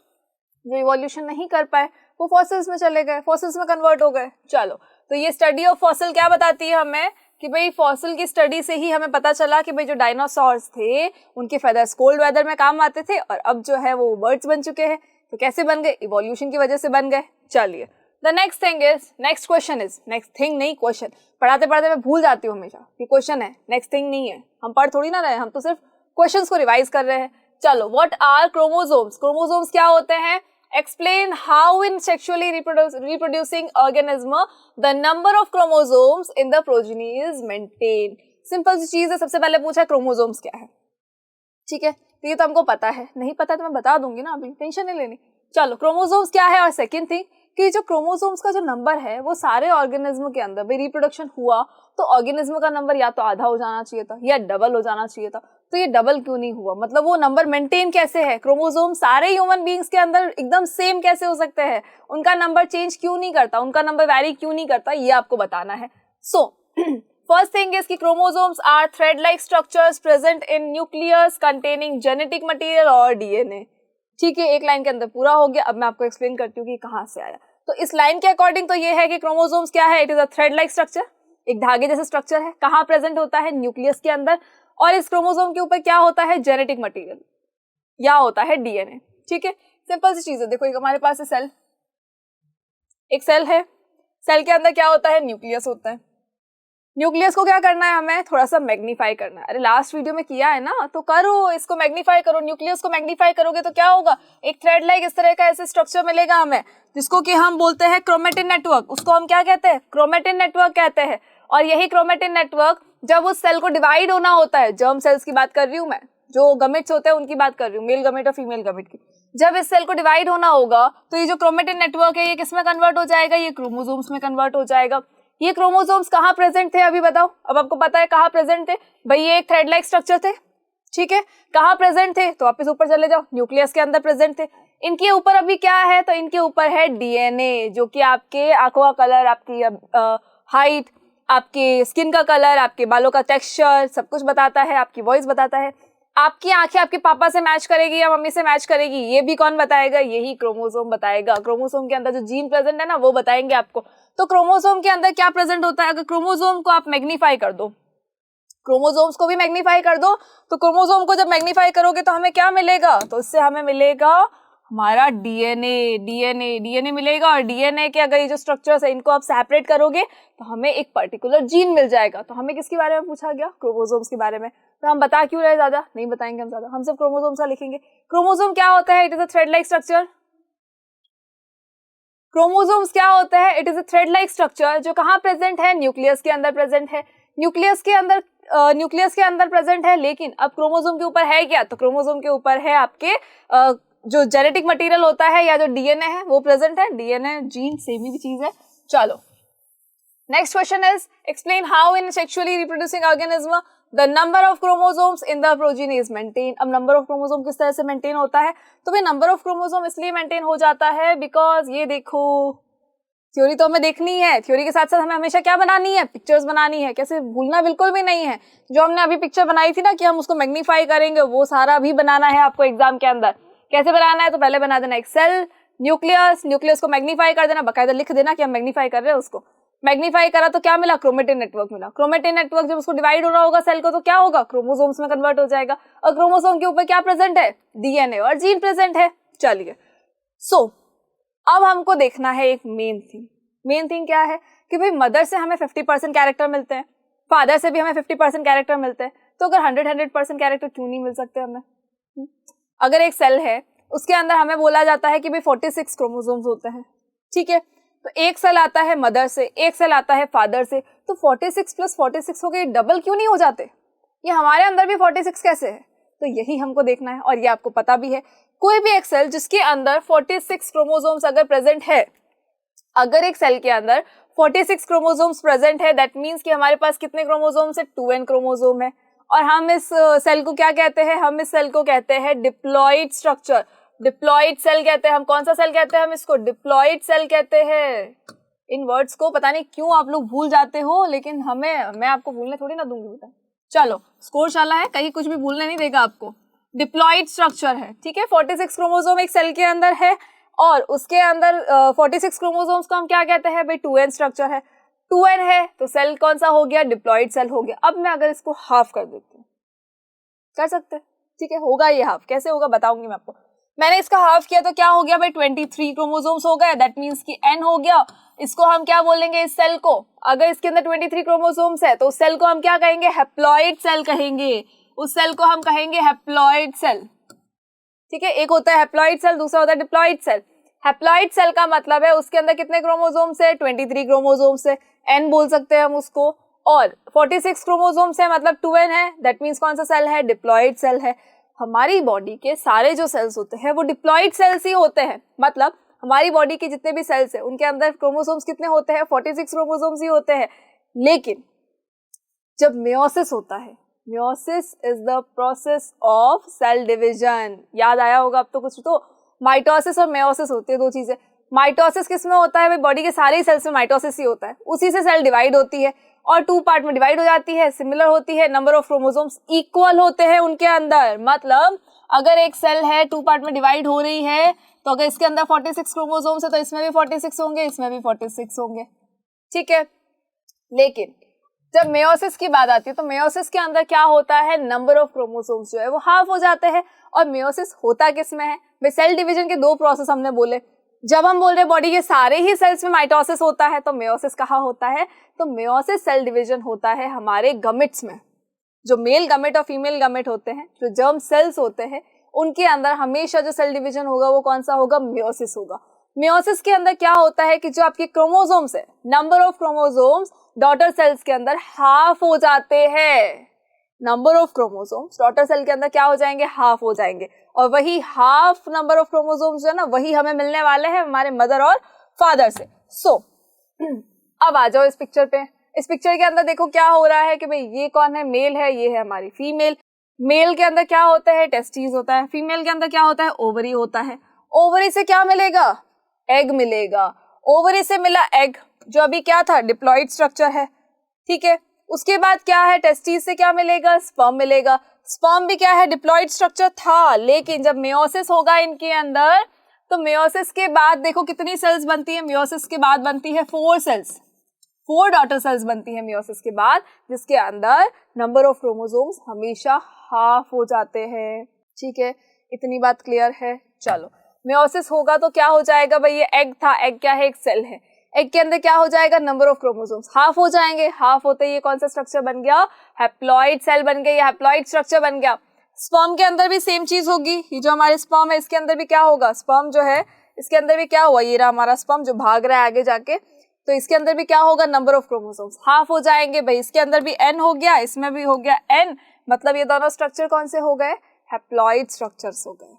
जो इवोल्यूशन नहीं कर पाए वो फॉसिल्स में चले गए, फॉसिल्स में कन्वर्ट हो गए। चलो, तो ये स्टडी ऑफ फॉसिल क्या बताती है हमें कि भाई फॉसिल की स्टडी से ही हमें पता चला कि भाई जो डायनासोर्स थे उनके फेदर्स कोल्ड वेदर में काम आते थे, और अब जो है वो बर्ड्स बन चुके हैं। तो कैसे बन गए? इवोल्यूशन की वजह से बन गए। चलिए, the next thing is, next question is, next thing नहीं क्वेश्चन, पढ़ाते पढ़ाते मैं भूल जाती हूँ हमेशा कि क्वेश्चन है, नेक्स्ट थिंग नहीं है। हम पढ़ थोड़ी ना रहे, हम तो सिर्फ क्वेश्चंस को रिवाइज कर रहे हैं। चलो, व्हाट आर क्रोमोसोम्स? क्रोमोसोम्स क्या होते हैं? Explain how in sexually reproducing organism the number of chromosomes in the progeny is maintained. Simple सी चीज है, सबसे पहले पूछा क्रोमोसोम्स क्या है, ठीक है, तो ये तो हमको पता है, नहीं पता तो मैं बता दूंगी ना, अभी टेंशन नहीं लेनी। चलो, क्रोमोसोम्स क्या है, और सेकंड थिंग कि जो क्रोमोसोम्स का जो नंबर है वो सारे ऑर्गेनिज्म के अंदर, भाई रिप्रोडक्शन हुआ तो ऑर्गेनिज्म का नंबर या तो आधा हो जाना चाहिए था या डबल हो जाना चाहिए था, तो ये डबल क्यों नहीं हुआ? मतलब वो नंबर मेंटेन कैसे है? क्रोमोसोम सारे ह्यूमन बींग्स के अंदर एकदम सेम कैसे हो सकते हैं? उनका नंबर चेंज क्यों नहीं करता, उनका नंबर वैरी क्यों नहीं करता, ये आपको बताना है। सो फर्स्ट थिंग इज कि chromosomes are thread like structures present in nucleus containing genetic material और डीएनए। ठीक है, एक लाइन के अंदर पूरा हो गया। अब मैं आपको एक्सप्लेन करती हूँ कि कहाँ से आया। तो इस लाइन के अकॉर्डिंग तो ये है कि क्रोमोसोम्स क्या है? It is a thread like structure, एक धागे जैसा स्ट्रक्चर है। कहाँ प्रेजेंट होता है? न्यूक्लियस के अंदर। और इस क्रोमोसोम के ऊपर क्या होता है, जेनेटिक मटेरियल या होता है डीएनए। ठीक है, सिंपल सी चीज है। देखो एक हमारे पास है सेल, एक सेल है, सेल के अंदर क्या होता है, न्यूक्लियस होता है। न्यूक्लियस को क्या करना है, हमें थोड़ा सा मैग्नीफाई करना है। अरे लास्ट वीडियो में किया है ना, तो करो, इसको मैग्नीफाई करो। न्यूक्लियस को मैग्नीफाई करोगे तो क्या होगा, एक थ्रेड लाइक इस तरह का ऐसे स्ट्रक्चर मिलेगा हमें, जिसको कि हम बोलते हैं क्रोमेटिन नेटवर्क। उसको हम क्या कहते हैं, क्रोमेटिन नेटवर्क कहते हैं। और यही क्रोमेटिन नेटवर्क जब उस सेल को डिवाइड होना होता है, जर्म सेल्स की बात कर रही हूँ मैं, जो गमेट्स होते हैं उनकी बात कर रही हूँ, मेल गमेट और फीमेल गमेट की, जब इस सेल को डिवाइड होना होगा तो ये जो क्रोमेटिन नेटवर्क है ये किस में कन्वर्ट हो जाएगा, ये क्रोमोसोम्स में कन्वर्ट हो जाएगा। ये क्रोमोसोम्स कहाँ प्रेजेंट थे अभी बताओ, अब आपको पता है कहाँ प्रेजेंट थे भाई, ये एक थ्रेड लाइक स्ट्रक्चर थे। ठीक है, कहाँ प्रेजेंट थे, तो वापस ऊपर चले जाओ, न्यूक्लियस के अंदर प्रेजेंट थे। इनके ऊपर अभी क्या है, तो इनके ऊपर है डीएनए, जो कि आपके आंखों का कलर, आपकी हाइट, आपके स्किन का कलर, आपके बालों का टेक्सचर सब कुछ बताता है, आपकी वॉइस बताता है। आपकी आंखें आपके पापा से मैच करेगी या मम्मी से मैच करेगी, ये भी कौन बताएगा, यही क्रोमोसोम बताएगा। क्रोमोसोम के अंदर जो जीन प्रेजेंट है ना वो बताएंगे आपको। तो क्रोमोसोम के अंदर क्या प्रेजेंट होता है, अगर क्रोमोसोम को आप मैग्नीफाई कर दो, क्रोमोसोम्स को भी मैग्नीफाई कर दो, तो क्रोमोसोम को जब मैग्नीफाई करोगे तो हमें क्या मिलेगा, तो इससे हमें मिलेगा हमारा डीएनए। डीएनए मिलेगा, और डीएनए के अगर ये जो स्ट्रक्चर्स है इनको आप सेपरेट करोगे तो हमें एक पर्टिकुलर जीन मिल जाएगा। तो हमें किसके बारे में पूछा गया, क्रोमोसोम्स के बारे में। तो हम बता क्यों रहे, ज्यादा नहीं बताएंगे हम, ज्यादा हम सिर्फ क्रोमोसोम्स का लिखेंगे। क्रोमोसोम क्या होता है, it is a thread like structure. Chromosomes क्या होता है, it is a thread like structure, जो कहाँ प्रेजेंट है, न्यूक्लियस के अंदर प्रेजेंट है। न्यूक्लियस के अंदर प्रेजेंट है। लेकिन अब क्रोमोसोम के ऊपर है क्या, तो क्रोमोसोम के ऊपर है आपके जो जेनेटिक मटेरियल होता है या जो डीएनए है वो प्रेजेंट है। डीएनए जीन सेम ही चीज है। चलो next question is explain how in sexually reproducing organism the number of chromosomes in the progeny is maintain. अब नंबर ऑफ क्रोमोसोम किस तरह से मेंटेन होता है, तो भाई नंबर ऑफ क्रोमोसोम इसलिए मेंटेन हो जाता है बिकॉज ये देखो, थ्योरी तो हमें देखनी है, थ्योरी के साथ साथ हमें हमेशा क्या बनानी है, पिक्चर्स बनानी है। कैसे भूलना बिल्कुल भी नहीं है, जो हमने अभी पिक्चर बनाई थी ना कि हम उसको मैग्नीफाई करेंगे, वो सारा भी बनाना है आपको एग्जाम के अंदर। कैसे बनाना है, तो पहले बना देना एक सेल, न्यूक्लियस को मैग्नीफाई कर देना, बकायदा लिख देना कि हम मैग्नीफाई कर रहे हैं उसको। मैग्नीफाई करा तो क्या मिला, क्रोमेटिन नेटवर्क मिला। क्रोमेटिन नेटवर्क जब उसको डिवाइड हो रहा होगा सेल को तो क्या होगा, क्रोमोसोम्स में कन्वर्ट हो जाएगा। और क्रोमोसोम के ऊपर क्या प्रेजेंट है, डीएनए और जीन प्रेजेंट है। चलिए अब हमको देखना है एक मेन थिंग। मेन थिंग क्या है कि भाई मदर से हमें 50% कैरेक्टर मिलते हैं, फादर से भी हमें 50% कैरेक्टर मिलते हैं, तो अगर 100% कैरेक्टर क्यों नहीं मिल सकते हमें। अगर एक सेल है उसके अंदर हमें बोला जाता है कि भाई 46 क्रोमोसोम्स होते हैं। ठीक है, तो एक सेल आता है मदर से, एक सेल आता है फादर से, तो 46 + 46 हो गए, डबल क्यों नहीं हो जाते। ये हमारे अंदर भी 46 कैसे है, तो यही हमको देखना है। और ये आपको पता भी है, कोई भी एक सेल जिसके अंदर 46 क्रोमोसोम्स अगर प्रेजेंट है, अगर एक सेल के अंदर 46 क्रोमोसोम्स प्रेजेंट है, दैट मीन्स कि हमारे पास कितने क्रोमोसोम्स है, 2n क्रोमोसोम है। और हम इस सेल को क्या कहते हैं, हम इस सेल को कहते हैं डिप्लॉइड स्ट्रक्चर, डिप्लॉइड सेल कहते हैं। हम कौन सा सेल कहते हैं, हम इसको डिप्लॉइड सेल कहते हैं। इन वर्ड्स को पता नहीं क्यों आप लोग भूल जाते हो, लेकिन मैं आपको भूलने थोड़ी ना दूंगी बेटा। चलो स्कोरशाला है, कहीं कुछ भी भूलने नहीं देगा आपको। डिप्लॉइड स्ट्रक्चर है, ठीक है। 46 क्रोमोसोम एक सेल के अंदर है, और उसके अंदर 46 क्रोमोसोम्स को हम क्या कहते हैं भाई, 2n स्ट्रक्चर है। 2n है तो सेल कौन सा हो गया, डिप्लॉइड सेल हो गया। अब मैं अगर इसको हाफ कर देती हूँ, कर सकते हैं, ठीक है, होगा ये हाफ। कैसे होगा बताऊंगी मैं आपको। मैंने इसका हाफ किया तो क्या हो गया भाई, 23 क्रोमोसोम्स हो गए, दैट मीन्स कि n हो गया। इसको हम क्या बोलेंगे, इस सेल को, अगर इसके अंदर 23 क्रोमोसोम्स है तो उस सेल को हम क्या कहेंगे, हैप्लॉइड सेल कहेंगे। उस सेल को हम कहेंगे हैप्लॉइड सेल, ठीक है। एक होता है हैप्लॉइड सेल, दूसरा होता है डिप्लॉइड सेल। हैप्लॉइड सेल का मतलब है उसके अंदर कितने क्रोमोसोम्स है, 23 क्रोमोसोम्स है, n बोल सकते हैं हम उसको। और 46 क्रोमोसोम्स है मतलब 2n है, दैट मीन्स कौन सा सेल है, डिप्लॉइड सेल है। हमारी बॉडी के सारे जो सेल्स होते हैं वो डिप्लॉइड सेल्स ही होते हैं। मतलब हमारी बॉडी के जितने भी सेल्स है उनके अंदर क्रोमोसोम्स कितने होते हैं, 46 क्रोमोसोम्स ही होते हैं। लेकिन जब मेयोसिस होता है, meiosis is the process of cell division. याद आया होगा अब तो कुछ। तो माइटोसिस और मेयोसिस होती है दो चीजें। माइटोसिस किसमें होता है भाई, बॉडी के सारे सेल्स में माइटोसिस ही होता है, उसी से सेल डिवाइड होती है और 2 पार्ट में डिवाइड हो जाती है, सिमिलर होती है, नंबर ऑफ क्रोमोसोम्स इक्वल होते हैं उनके अंदर। मतलब अगर एक सेल है 2 पार्ट में डिवाइड हो रही है, तो अगर इसके अंदर 46 क्रोमोसोम्स है तो इसमें भी 46 होंगे, इसमें भी 46 होंगे, ठीक है। लेकिन जब मेयोसिस की बात आती है तो मेयोसिस के अंदर क्या होता है, नंबर ऑफ क्रोमोसोम्स जो है वो हाफ हो जाते हैं। और मेयोसिस होता किस में है भाई, सेल डिवीजन के दो प्रोसेस हमने बोले। जब हम बोल रहे बॉडी के सारे ही सेल्स में माइटोसिस होता है तो मेयोसिस कहाँ होता है, तो मेयोसिस सेल डिवीजन होता है हमारे गमेट्स में। जो मेल गमेट और फीमेल गमेट होते हैं, जो जर्म सेल्स होते हैं, उनके अंदर हमेशा जो सेल डिवीजन होगा वो कौन सा होगा, मेयोसिस होगा। मेयोसिस के अंदर क्या होता है कि जो आपके क्रोमोसोम्स है, number of chromosomes daughter cells के अंदर हाफ हो जाते हैं। Number of chromosomes daughter cell के अंदर क्या हो जाएंगे, हाफ हो जाएंगे। और वही हाफ नंबर ऑफ क्रोमोसोम्स जो है ना, वही हमें मिलने वाले हैं हमारे मदर और फादर से। सो अब आ जाओ इस पिक्चर पे। इस पिक्चर के अंदर देखो क्या हो रहा है कि भाई ये कौन है, मेल है, ये है हमारी फीमेल। मेल के अंदर क्या होता है, टेस्टिस होता है। फीमेल के अंदर क्या होता है, ओवरी होता है। ओवरी से क्या मिलेगा, एग मिलेगा। ओवरी से मिला एग, जो अभी क्या था, डिप्लॉइड स्ट्रक्चर है, ठीक है। उसके बाद क्या है, टेस्टिस से क्या मिलेगा, स्पर्म मिलेगा। स्पर्म भी क्या है, डिप्लॉइड स्ट्रक्चर था, लेकिन जब मेयोसिस होगा इनके अंदर, तो मेयोसिस के बाद देखो कितनी सेल्स बनती है, मेयोसिस के बाद बनती है 4 सेल्स, 4 डॉटर सेल्स बनती है मेयोसिस के बाद, जिसके अंदर नंबर ऑफ क्रोमोसोम्स हमेशा हाफ हो जाते हैं, ठीक है। इतनी बात क्लियर है। चलो, मेयोसिस होगा तो क्या हो जाएगा भाई, ये एग था, एग क्या है, एक सेल है। एग के अंदर क्या हो जाएगा, नंबर ऑफ क्रोमोसोम्स हाफ हो जाएंगे। हाफ होते ही ये कौन सा स्ट्रक्चर बन गया, हैप्लॉइड सेल बन गई, हैप्लॉइड स्ट्रक्चर बन गया। स्पर्म के अंदर भी सेम चीज होगी। ये जो हमारे स्पर्म है इसके अंदर भी क्या होगा, स्पर्म जो है इसके अंदर भी क्या हुआ, ये रहा हमारा स्पर्म जो भाग रहा है आगे जाके, तो इसके अंदर भी क्या होगा, नंबर ऑफ क्रोमोसोम्स हाफ हो जाएंगे भाई। इसके अंदर भी n हो गया, इसमें भी हो गया n, मतलब ये दोनों स्ट्रक्चर कौन से हो गए, हैप्लॉइड स्ट्रक्चर्स हो गए,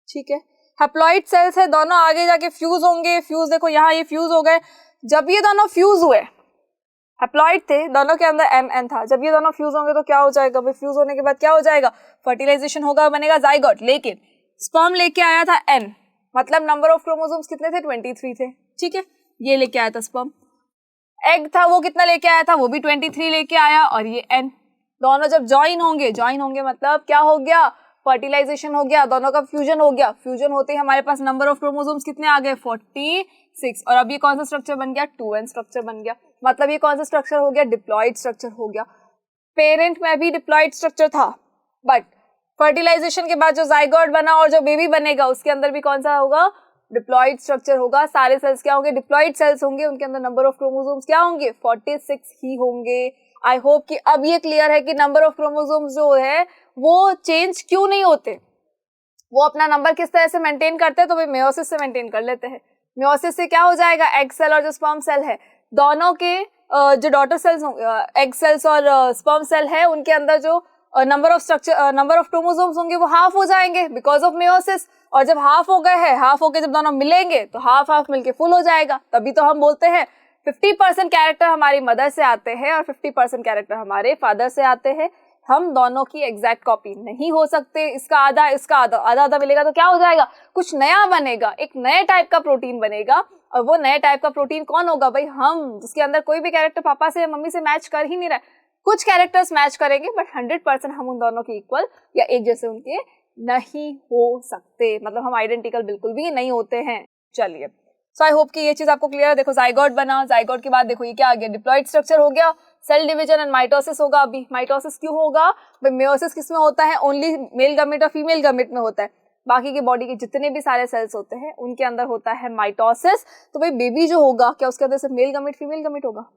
ठीक है। हैप्लॉइड सेल्स है, दोनों आगे जाके फ्यूज होंगे। फ्यूज देखो यहाँ ये फ्यूज हो गए। जब ये दोनों फ्यूज हुए, हैप्लॉइड थे, दोनों के अंदर n था, जब ये दोनों फ्यूज होंगे तो क्या हो जाएगा भाई, फ्यूज होने के बाद क्या हो जाएगा, फर्टिलाइजेशन होगा, बनेगा जाइगोट। लेकिन स्पर्म लेके आया था n, मतलब नंबर ऑफ क्रोमोसोम्स कितने थे, 23 थे, ठीक है। ये लेके आया था स्पर्म। एग था वो कितना लेके आया था, वो भी 23 लेके आया, और ये n, दोनों जब ज्वाइन होंगे मतलब क्या हो गया, फर्टिलाइजेशन हो गया, दोनों का फ्यूजन हो गया। फ्यूजन होते ही हमारे पास नंबर ऑफ क्रोमोसोम्स कितने आ गए, 46। और अब ये कौन सा स्ट्रक्चर बन गया, 2n स्ट्रक्चर बन गया। मतलब ये कौन सा स्ट्रक्चर हो गया, डिप्लॉइड स्ट्रक्चर हो गया। पेरेंट में भी डिप्लॉइड स्ट्रक्चर था, बट फर्टिलाइजेशन के बाद जो जाइगोट बना और जो बेबी बनेगा उसके अंदर भी कौन सा होगा, डिप्लॉइड स्ट्रक्चर होगा। सारे सेल्स क्या होंगे, डिप्लॉइड सेल्स होंगे, उनके अंदर नंबर ऑफ क्रोमोसोम्स क्या होंगे, 46 ही होंगे। आई होप कि अब ये क्लियर है कि नंबर ऑफ क्रोमोसोम्स जो है वो चेंज क्यों नहीं होते, वो अपना नंबर किस तरह से मेंटेन करते हैं, तो भाई मेयोसिस से मेंटेन कर लेते हैं। मेयोसिस से क्या हो जाएगा, एग सेल और जो स्पर्म सेल है, दोनों के जो डॉटर सेल्स एग सेल्स और स्पर्म सेल है, उनके अंदर जो नंबर ऑफ क्रोमोसोम्स होंगे वो हाफ हो जाएंगे बिकॉज ऑफ मेयोसिस। और जब हाफ हो गए हैं, हाफ होके जब दोनों मिलेंगे तो हाफ हाफ मिलके फुल हो जाएगा। तभी तो हम बोलते हैं 50% कैरेक्टर हमारी मदर से आते हैं और 50% कैरेक्टर हमारे फादर से आते हैं। हम दोनों की एग्जैक्ट कॉपी नहीं हो सकते, इसका आधा आधा मिलेगा तो क्या हो जाएगा, कुछ नया बनेगा, एक नए टाइप का प्रोटीन बनेगा। और वो नए टाइप का प्रोटीन कौन होगा भाई, हम, जिसके अंदर कोई भी कैरेक्टर पापा से या मम्मी से मैच कर ही नहीं रहा है। कुछ कैरेक्टर्स मैच करेंगे बट 100% हम उन दोनों के इक्वल या एक जैसे उनके नहीं हो सकते, मतलब हम आइडेंटिकल बिल्कुल भी नहीं होते हैं। चलिए, सो आई होप कि ये चीज आपको क्लियर है। देखो जाइगोट बना, जाइगोट के बाद देखो ये क्या आ गया, डिप्लॉइड स्ट्रक्चर हो गया, सेल डिवीजन एंड माइटोसिस होगा। अभी माइटोसिस क्यों होगा भाई, मेयोसिस किसमें होता है, ओनली मेल गमेट और फीमेल गमेट में होता है। बाकी के बॉडी के जितने भी सारे सेल्स होते हैं उनके अंदर होता है माइटोसिस। तो भाई बेबी जो होगा, क्या उसके अंदर सिर्फ मेल गमेट फीमेल गमेट होगा,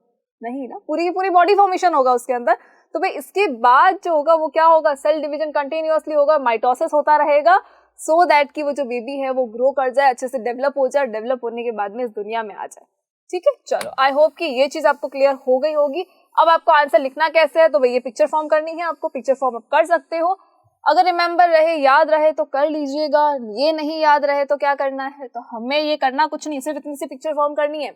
नहीं ना, पूरी की पूरी बॉडी फॉर्मेशन होगा उसके अंदर। तो भाई इसके बाद जो होगा वो क्या होगा, सेल डिवीजन कंटिन्यूअसली होगा, माइटोसिस होता रहेगा, सो दैट कि वो जो बेबी है वो ग्रो कर जाए, अच्छे से डेवलप हो जाए, डेवलप होने के बाद में इस दुनिया में आ जाए। ठीक है, चलो आई होप कि ये चीज आपको क्लियर हो गई होगी। अब आपको आंसर लिखना कैसे है, तो भाई ये पिक्चर फॉर्म करनी है आपको, पिक्चर फॉर्म आप कर सकते हो। अगर रिमेंबर रहे, याद रहे तो कर लीजिएगा, ये नहीं याद रहे तो क्या करना है, तो हमें ये करना कुछ नहीं, सिर्फ इतनी सी पिक्चर फॉर्म करनी है।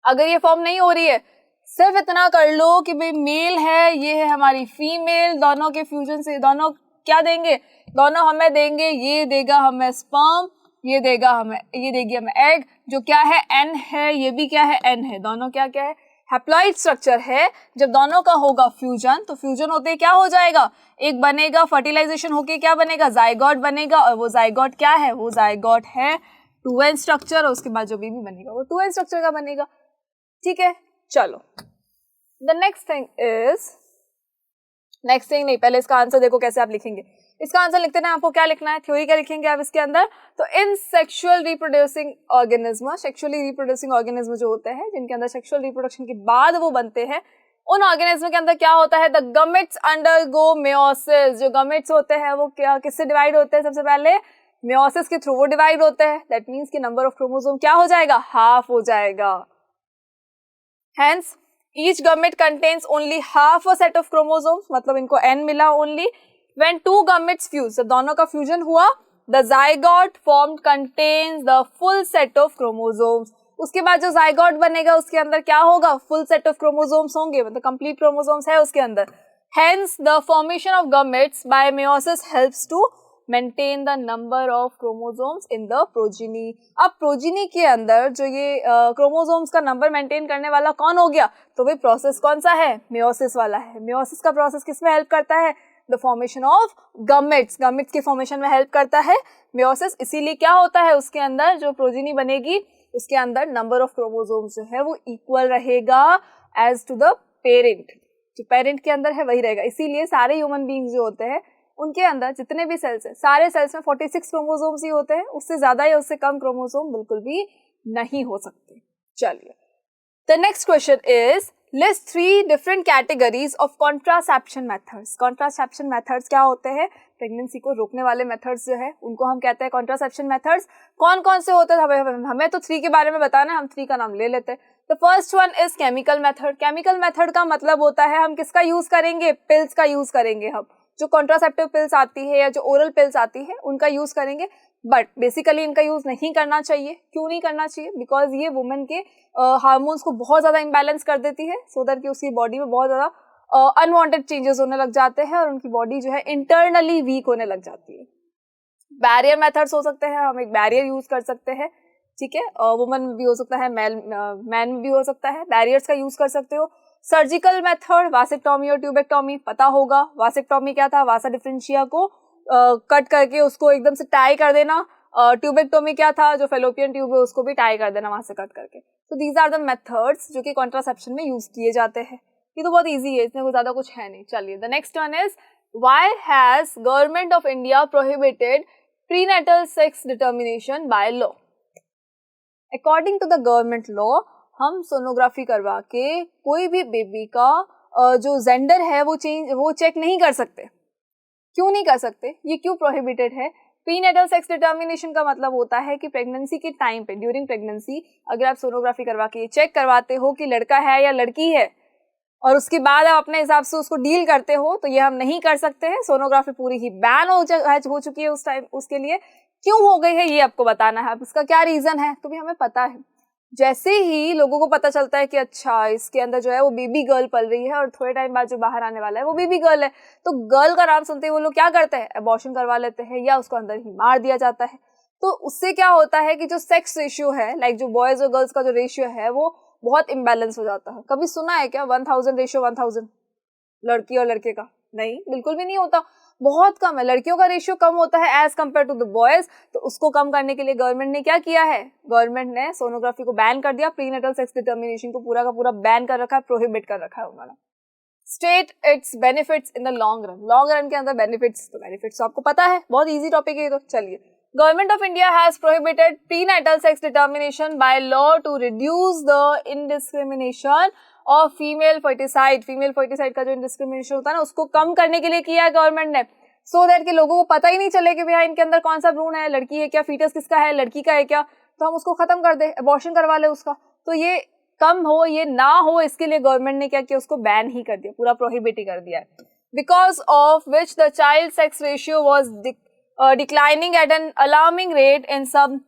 अगर ये फॉर्म नहीं हो रही है, सिर्फ इतना कर लो कि भाई मेल है, ये है हमारी फीमेल, दोनों के फ्यूजन से दोनों क्या देंगे, दोनों हमें देंगे, ये देगा हमें स्पर्म, ये देगा हमें, ये देगी हमें एग, जो क्या है एन है, ये भी क्या है एन है, दोनों क्या क्या है हैप्लॉइड स्ट्रक्चर है। जब दोनों का होगा फ्यूजन, तो फ्यूजन होते ही क्या हो जाएगा, एक बनेगा, फर्टिलाइजेशन होके क्या बनेगा, जाइगोट बनेगा, और वो जाइगोट क्या है, वो जाइगोट है 2n स्ट्रक्चर, और उसके बाद जो बेबी बनेगा वो 2n स्ट्रक्चर का बनेगा। ठीक है, चलो द नेक्स्ट थिंग नहीं, पहले इसका आंसर देखो कैसे आप लिखेंगे। इसका आंसर लिखते ना, आपको क्या लिखना है, थ्योरी क्या लिखेंगे आप इसके अंदर, तो in sexual reproducing organism, sexually reproducing organism जो होते हैं जिनके अंदर सेक्सुअल रिप्रोडक्शन के बाद वो बनते हैं, उन ऑर्गेनिज्म के अंदर क्या होता है, द गमेट्स अंडरगो मेयोसिस। जो गमेट्स होते हैं वो क्या किससे डिवाइड होते हैं, सबसे पहले मेयोसिस के थ्रू वो डिवाइड होते हैं। दैट मीन्स कि नंबर ऑफ क्रोमोसोम क्या हो जाएगा, हाफ हो जाएगा। Hence each gamete contains only half a set of chromosomes, मतलब इनको n मिला only. When two gametes fuse, जब दोनों का फ्यूजन हुआ, the zygote formed contains the full set of chromosomes। उसके बाद जो zygote बनेगा उसके अंदर क्या होगा, full set of chromosomes होंगे, मतलब complete chromosomes है उसके अंदर। Hence the formation of gametes by meiosis helps to maintain the number of chromosomes in the progeny। अब progeny के अंदर जो ये chromosomes का नंबर मेंटेन करने वाला कौन हो गया, तो भाई प्रोसेस कौन सा है, meiosis वाला है। meiosis का प्रोसेस किसमें हेल्प करता है, the formation of gametes, gametes के फॉर्मेशन में हेल्प करता है मेयोसिस। इसीलिए क्या होता है उसके अंदर जो प्रोजेनी बनेगी उसके अंदर नंबर ऑफ क्रोमोसोम्स जो है वो इक्वल रहेगा एज टू द पेरेंट, जो पेरेंट के अंदर है वही रहेगा। इसीलिए सारे ह्यूमन बींग्स जो होते हैं उनके अंदर जितने भी सेल्स हैं, सारे सेल्स में 46 क्रोमोसोम्स ही होते हैं, उससे ज्यादा या उससे कम क्रोमोसोम बिल्कुल भी नहीं हो सकते। चलिए, the next question is List 3 different categories of contraception methods। contraception methods क्या होते हैं, प्रेगनेंसी को रोकने वाले मेथड्स जो है उनको हम कहते हैं contraception methods। कौन कौन से होते हैं, हमें तो 3 के बारे में बताना है, हम 3 का नाम ले लेते हैं। The first one is chemical method। chemical method का मतलब होता है हम किसका यूज करेंगे, पिल्स का यूज करेंगे। हम जो कॉन्ट्रासेप्टिव पिल्स आती है या जो ओरल पिल्स आती है उनका यूज करेंगे, बट बेसिकली इनका यूज नहीं करना चाहिए। क्यों नहीं करना चाहिए, बिकॉज ये वुमेन के हार्मोन्स को बहुत ज्यादा इम्बैलेंस कर देती है, सो दैट कि उसकी बॉडी में बहुत ज्यादा अनवांटेड चेंजेस होने लग जाते हैं और उनकी बॉडी जो है इंटरनली वीक होने लग जाती है। बैरियर मेथड्स हो सकते हैं, हम एक बैरियर यूज कर सकते हैं, ठीक है, वुमन में भी हो सकता है, मैन में भी हो सकता है, बैरियर्स का यूज कर सकते हो। सर्जिकल मेथड वासेक्टोमी और ट्यूबेक्टोमी पता होगा। वासेक्टोमी क्या था, वासा डिफरेंशिया को कट करके उसको एकदम से टाई कर देना। ट्यूबेक्टोमी क्या था, जो फेलोपियन ट्यूब है उसको भी टाई कर देना वहां से कट करके। तो दीज आर द मेथड्स जो कि कॉन्ट्रासेप्शन में यूज किए जाते हैं। ये तो बहुत इजी है, इसमें कुछ ज्यादा कुछ है नहीं। चलिए, the next one is why has government of India prohibited prenatal sex determination by law. According to the government law हम सोनोग्राफी करवा के कोई भी बेबी का जो जेंडर है वो चेक नहीं कर सकते। क्यों नहीं कर सकते, ये क्यों प्रोहिबिटेड है। प्रीनेटल सेक्स डिटर्मिनेशन का मतलब होता है कि प्रेगनेंसी के टाइम पे, ड्यूरिंग प्रेगनेंसी अगर आप सोनोग्राफी करवा के चेक करवाते हो कि लड़का है या लड़की है और उसके बाद आप अपने हिसाब से उसको डील करते हो, तो ये हम नहीं कर सकते हैं। सोनोग्राफी पूरी ही बैन हो चुकी है उस टाइम। उसके लिए क्यों हो गई है ये आपको बताना है। अब इसका क्या रीजन है तो भी हमें पता है। जैसे ही लोगों को पता चलता है कि अच्छा इसके अंदर जो है वो बेबी गर्ल पल रही है और थोड़े टाइम बाद जो बाहर आने वाला है वो बेबी गर्ल है, तो गर्ल का नाम सुनते ही वो लोग क्या करते हैं, अबॉर्शन करवा लेते हैं या उसको अंदर ही मार दिया जाता है। तो उससे क्या होता है कि जो सेक्स रेशियो है, लाइक जो बॉयज और गर्ल्स का जो रेशियो है वो बहुत इम्बैलेंस हो जाता है। कभी सुना है क्या 1000 रेशियो 1000 लड़की और लड़के का? नहीं, बिल्कुल भी नहीं होता, बहुत कम है। लड़कियों का रेशियो कम होता है as compare to the boys. तो उसको कम करने के लिए गवर्नमेंट ने क्या किया है, गवर्नमेंट ने सोनोग्राफी को बैन कर दिया, प्रीनेटल सेक्स डिटर्मिनेशन को पूरा का पूरा बैन कर रखा है, प्रोहिबिट कर रखा है उन्होंने। State it's benefits in the long run के अंदर बेनिफिट्स, तो बेनिफिट्स आपको पता है, बहुत ईजी टॉपिक है। तो चलिए, government of India has prohibited prenatal sex determination by law to reduce the indiscrimination और फीमेल फर्टिसाइड। फीमेल फर्टिसाइड का जो इंडिस्क्रिमिनेशन होता है ना, उसको कम करने के लिए किया है गवर्नमेंट ने, सो दैट के लोगों को पता ही नहीं चले कि भैया इनके अंदर कौन सा भ्रूण है, लड़की है क्या, फीटस किसका है, लड़की का है क्या, तो हम उसको खत्म कर दे, अबॉर्शन करवा ले उसका। तो ये कम हो, ये ना हो, इसके लिए गवर्नमेंट ने क्या किया, उसको बैन ही कर दिया, पूरा प्रोहिबिट ही कर दिया है। Because of which the child sex ratio was declining at an alarming rate in some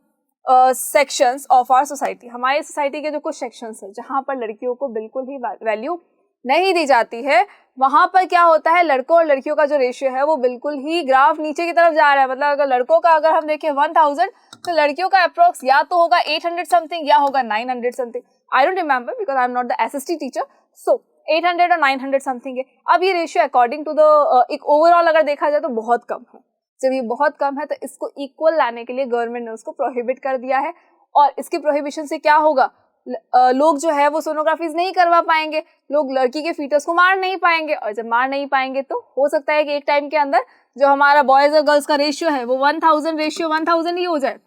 sections of our society. हमारी सोसाइटी के जो कुछ सेक्शंस है जहां पर लड़कियों को बिल्कुल ही वैल्यू नहीं दी जाती है, वहां पर क्या होता है, लड़कों और लड़कियों का जो रेशियो है वो बिल्कुल ही ग्राफ नीचे की तरफ जा रहा है। मतलब अगर लड़कों का अगर हम देखें 1000, तो लड़कियों का अप्रोक्स या तो होगा 800 समथिंग या होगा 900 something. I don't remember because I am not the SST teacher, so 800 और 900 समथिंग है। अब ये रेशियो अकॉर्डिंग टू द एक ओवरऑल अगर देखा जाए तो बहुत कम है। जब ये बहुत कम है तो इसको इक्वल लाने के लिए गवर्नमेंट ने उसको प्रोहिबिट कर दिया है। और इसके प्रोहिबिशन से क्या होगा, लोग जो है वो सोनोग्राफीज नहीं करवा पाएंगे, लोग लड़की के फीटस को मार नहीं पाएंगे, और जब मार नहीं पाएंगे तो हो सकता है कि एक टाइम के अंदर जो हमारा बॉयज और गर्ल्स का रेशियो है वो 1000 रेशियो 1000 ही हो जाए।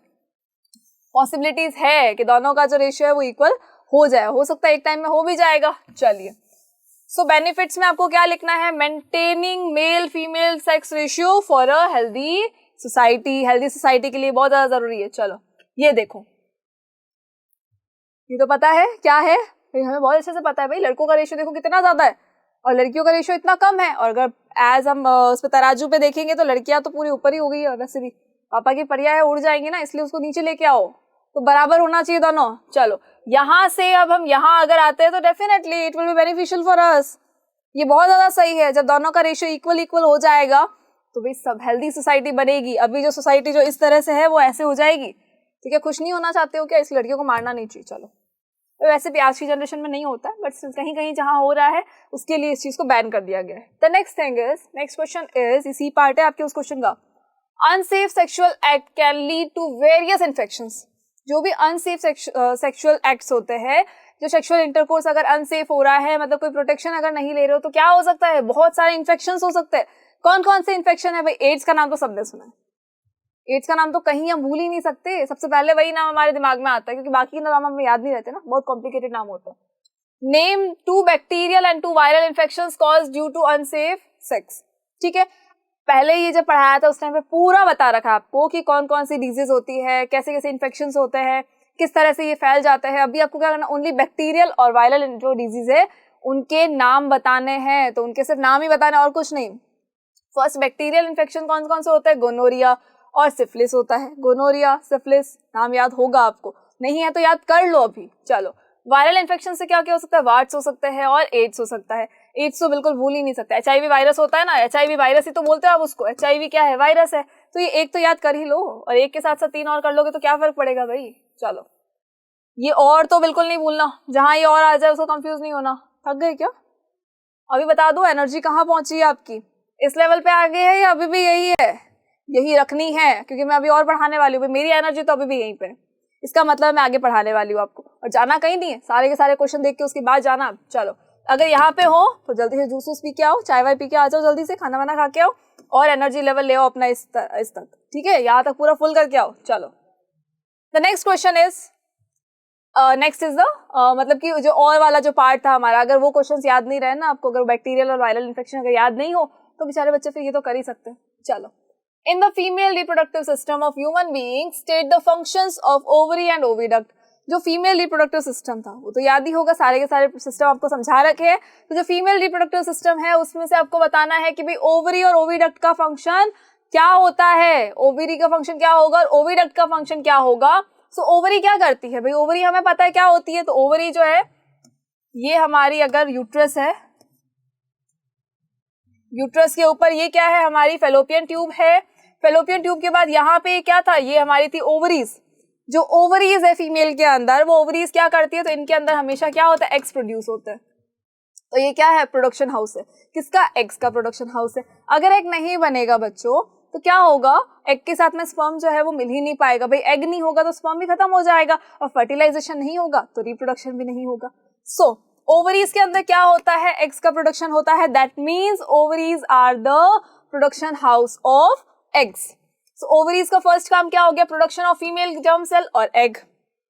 पॉसिबिलिटीज है कि दोनों का जो रेशियो है वो इक्वल हो जाए, हो सकता है एक टाइम में हो भी जाएगा। चलिए, सो बेनिफिट्स में आपको क्या लिखना है, maintaining male female sex ratio for a healthy society, healthy society के लिए बहुत ज्यादा जरूरी है। चलो ये देखो, ये तो पता है क्या है भाई, हमें बहुत अच्छे से पता है भाई, लड़कों का रेशियो देखो कितना ज्यादा है और लड़कियों का रेशियो इतना कम है, और अगर एज हम उस पर तराजू पे देखेंगे तो लड़कियां तो पूरी ऊपर ही हो गई है, वैसे भी पापा की परियां है उड़ जाएंगी ना, इसलिए उसको नीचे लेके आओ, तो बराबर होना चाहिए दोनों। चलो यहाँ से अब हम यहाँ अगर आते हैं तो definitely it will be beneficial for us, ये बहुत ज्यादा सही है। जब दोनों का रेशियो इक्वल इक्वल हो जाएगा तो भाई सब हेल्दी सोसाइटी बनेगी। अभी जो सोसाइटी जो इस तरह से है वो ऐसे हो जाएगी, तो क्या खुश नहीं होना चाहते हो क्या, इस लड़कियों को मारना नहीं चाहिए। चलो वैसे भी आज की जनरेशन में नहीं होता है, बट कहीं कहीं जहां हो रहा है उसके लिए इस चीज को बैन कर दिया गया है। The next thing is, next question is, इसी पार्ट है आपके उस क्वेश्चन का, unsafe sexual act can lead to various infections. जो भी अनसेफ सेक्सुअल एक्ट्स होते हैं, जो सेक्सुअल इंटरकोर्स अगर अनसेफ हो रहा है, मतलब कोई प्रोटेक्शन अगर नहीं ले रहे हो, तो क्या हो सकता है, बहुत सारे इन्फेक्शंस हो सकते हैं। कौन कौन से इन्फेक्शन है भाई, एड्स का नाम तो सबने सुना है, एड्स का नाम तो कहीं हम भूल ही नहीं सकते, सबसे पहले वही नाम हमारे दिमाग में आता है, क्योंकि बाकी के नाम हमें याद नहीं रहते ना, बहुत कॉम्प्लिकेटेड नाम होता है। Name 2 bacterial and 2 viral infections caused due to unsafe sex. ठीक है, पहले ये जब पढ़ाया था उस टाइम पे पूरा बता रखा आपको कि कौन कौन सी डिजीज होती है, कैसे कैसे इन्फेक्शंस होते हैं, किस तरह से ये फैल जाते हैं। अभी आपको क्या करना, ओनली बैक्टीरियल और वायरल जो डिजीज है उनके नाम बताने हैं, तो उनके सिर्फ नाम ही बताने और कुछ नहीं। फर्स्ट बैक्टीरियल इन्फेक्शन कौन कौन से होता है, गोनोरिया और सिफिलिस होता है। गोनोरिया, सिफिलिस नाम याद होगा आपको, नहीं है तो याद कर लो अभी। चलो, वायरल इन्फेक्शन से क्या क्या हो सकता है, वार्ड्स हो सकते हैं और एड्स हो सकता है। एड्स तो बिल्कुल भूल ही नहीं सकता। HIV वायरस होता है ना, HIV वायरस ही तो बोलते हो आप उसको, HIV क्या है, वायरस है, तो ये एक तो याद कर ही लो, और एक के साथ साथ 3 और कर लोगे तो क्या फर्क पड़ेगा भाई। चलो, ये और तो बिल्कुल नहीं भूलना, जहां ये और आ जाए उसको कंफ्यूज नहीं होना। थक गए क्या, अभी बता दो एनर्जी कहाँ पहुंची है आपकी, इस लेवल पे आ गई है या अभी भी यही है, यही रखनी है, क्योंकि मैं अभी और पढ़ाने वाली हूँ, मेरी एनर्जी तो अभी भी यहीं पे है, इसका मतलब मैं आगे पढ़ाने वाली हूँ आपको, और जाना कहीं नहीं है, सारे के सारे क्वेश्चन देख के उसके बाद जाना। चलो, अगर यहाँ पे हो तो जल्दी से जूस पी के आओ, चाय वाय पी के आ जाओ, जल्दी से खाना वाना खा के आओ और एनर्जी लेवल ले आओ अपना इस तक, ठीक है, यहाँ तक पूरा फुल करके आओ। चलो, the next question is, next is the मतलब कि जो और वाला जो पार्ट था हमारा, अगर वो क्वेश्चंस याद नहीं रहे ना आपको, अगर बैक्टीरियल और वायरल इन्फेक्शन अगर याद नहीं हो तो बेचारे बच्चे फिर ये तो कर ही सकते हैं। चलो, in the female reproductive system of human beings state the functions of ovary and oviduct। जो फीमेल रिप्रोडक्टिव सिस्टम था वो तो याद ही होगा, सारे के सारे सिस्टम आपको समझा रखे हैं। तो जो फीमेल रिप्रोडक्टिव सिस्टम है उसमें से आपको बताना है कि भाई ओवरी और ओविडक्ट का फंक्शन क्या होता है, ओवरी का फंक्शन क्या होगा और ओविडक्ट का फंक्शन क्या होगा। सो ओवरी क्या करती है भाई, ओवरी हमें पता है क्या होती है, तो ओवरी जो है ये हमारी अगर यूट्रस है, यूट्रस के ऊपर ये क्या है, हमारी फेलोपियन ट्यूब है, फेलोपियन ट्यूब के बाद यहाँ पे क्या था, ये हमारी थी ओवरीज। जो ओवरीज है फीमेल के अंदर, वो ओवरीज क्या करती है, तो इनके अंदर हमेशा क्या होता है, एग्स प्रोड्यूस होता है। तो ये क्या है, प्रोडक्शन हाउस है, किसका, एग्स का प्रोडक्शन हाउस है। अगर एग नहीं बनेगा बच्चों तो क्या होगा, एग के साथ में स्पर्म जो है वो मिल ही नहीं पाएगा भाई, एग नहीं होगा तो स्पर्म भी खत्म हो जाएगा, और फर्टिलाइजेशन नहीं होगा तो रिप्रोडक्शन भी नहीं होगा। सो ओवरीज के अंदर क्या होता है, एग्स का प्रोडक्शन होता है, that means ovaries are the production house of eggs. So ovaries का फर्स्ट काम क्या हो गया, production of female germ cell और एग।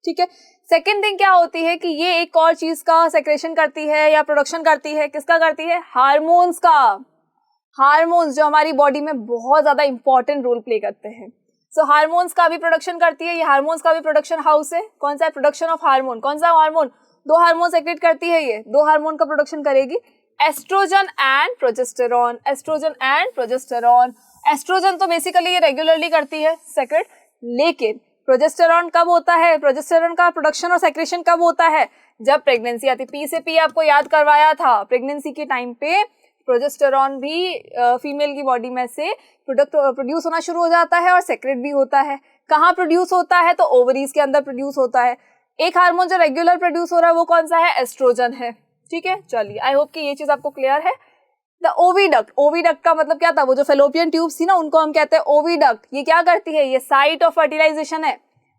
ठीक है, सेकेंड थिंग क्या होती है कि ये एक और चीज का सेक्रेशन करती है या प्रोडक्शन करती है, किसका करती है, हार्मोन्स का। हार्मोन्स जो हमारी बॉडी में बहुत ज्यादा इंपॉर्टेंट रोल प्ले करते हैं। सो हार्मोन्स का भी प्रोडक्शन करती है, ये हार्मोन्स का भी प्रोडक्शन हाउस है। कौन सा है, प्रोडक्शन ऑफ हार्मोन, कौन सा हार्मोन, 2 हार्मोन सेक्रेट करती है, ये 2 हार्मोन का प्रोडक्शन करेगी, estrogen and progesterone, estrogen and progesterone. Estrogen तो बेसिकली ये रेगुलरली करती है सेक्रेट, लेकिन प्रोजेस्टेरॉन कब होता है, प्रोजेस्टेरॉन का प्रोडक्शन और सेक्रेशन कब होता है, जब प्रेगनेंसी आती है। पी से पी आपको याद करवाया था, प्रेगनेंसी के टाइम पे प्रोजेस्टेरॉन भी फीमेल की बॉडी में से प्रोड्यूस होना शुरू हो जाता है और सेक्रेट भी होता है। कहाँ प्रोड्यूस होता है, तो ओवरीज के अंदर प्रोड्यूस होता है। एक हार्मोन जो रेगुलर प्रोड्यूस हो रहा है वो कौन सा है, एस्ट्रोजन है। ठीक है, चलिए, आई होप कि ये चीज आपको क्लियर है। द ओविडक्ट, ओविडक्ट का मतलब क्या था, वो जो फेलोपियन ट्यूब्स थी ना उनको हम कहते हैं ओविडक्ट। ये क्या करती है, ये साइट ऑफ फर्टिलाइजेशन है।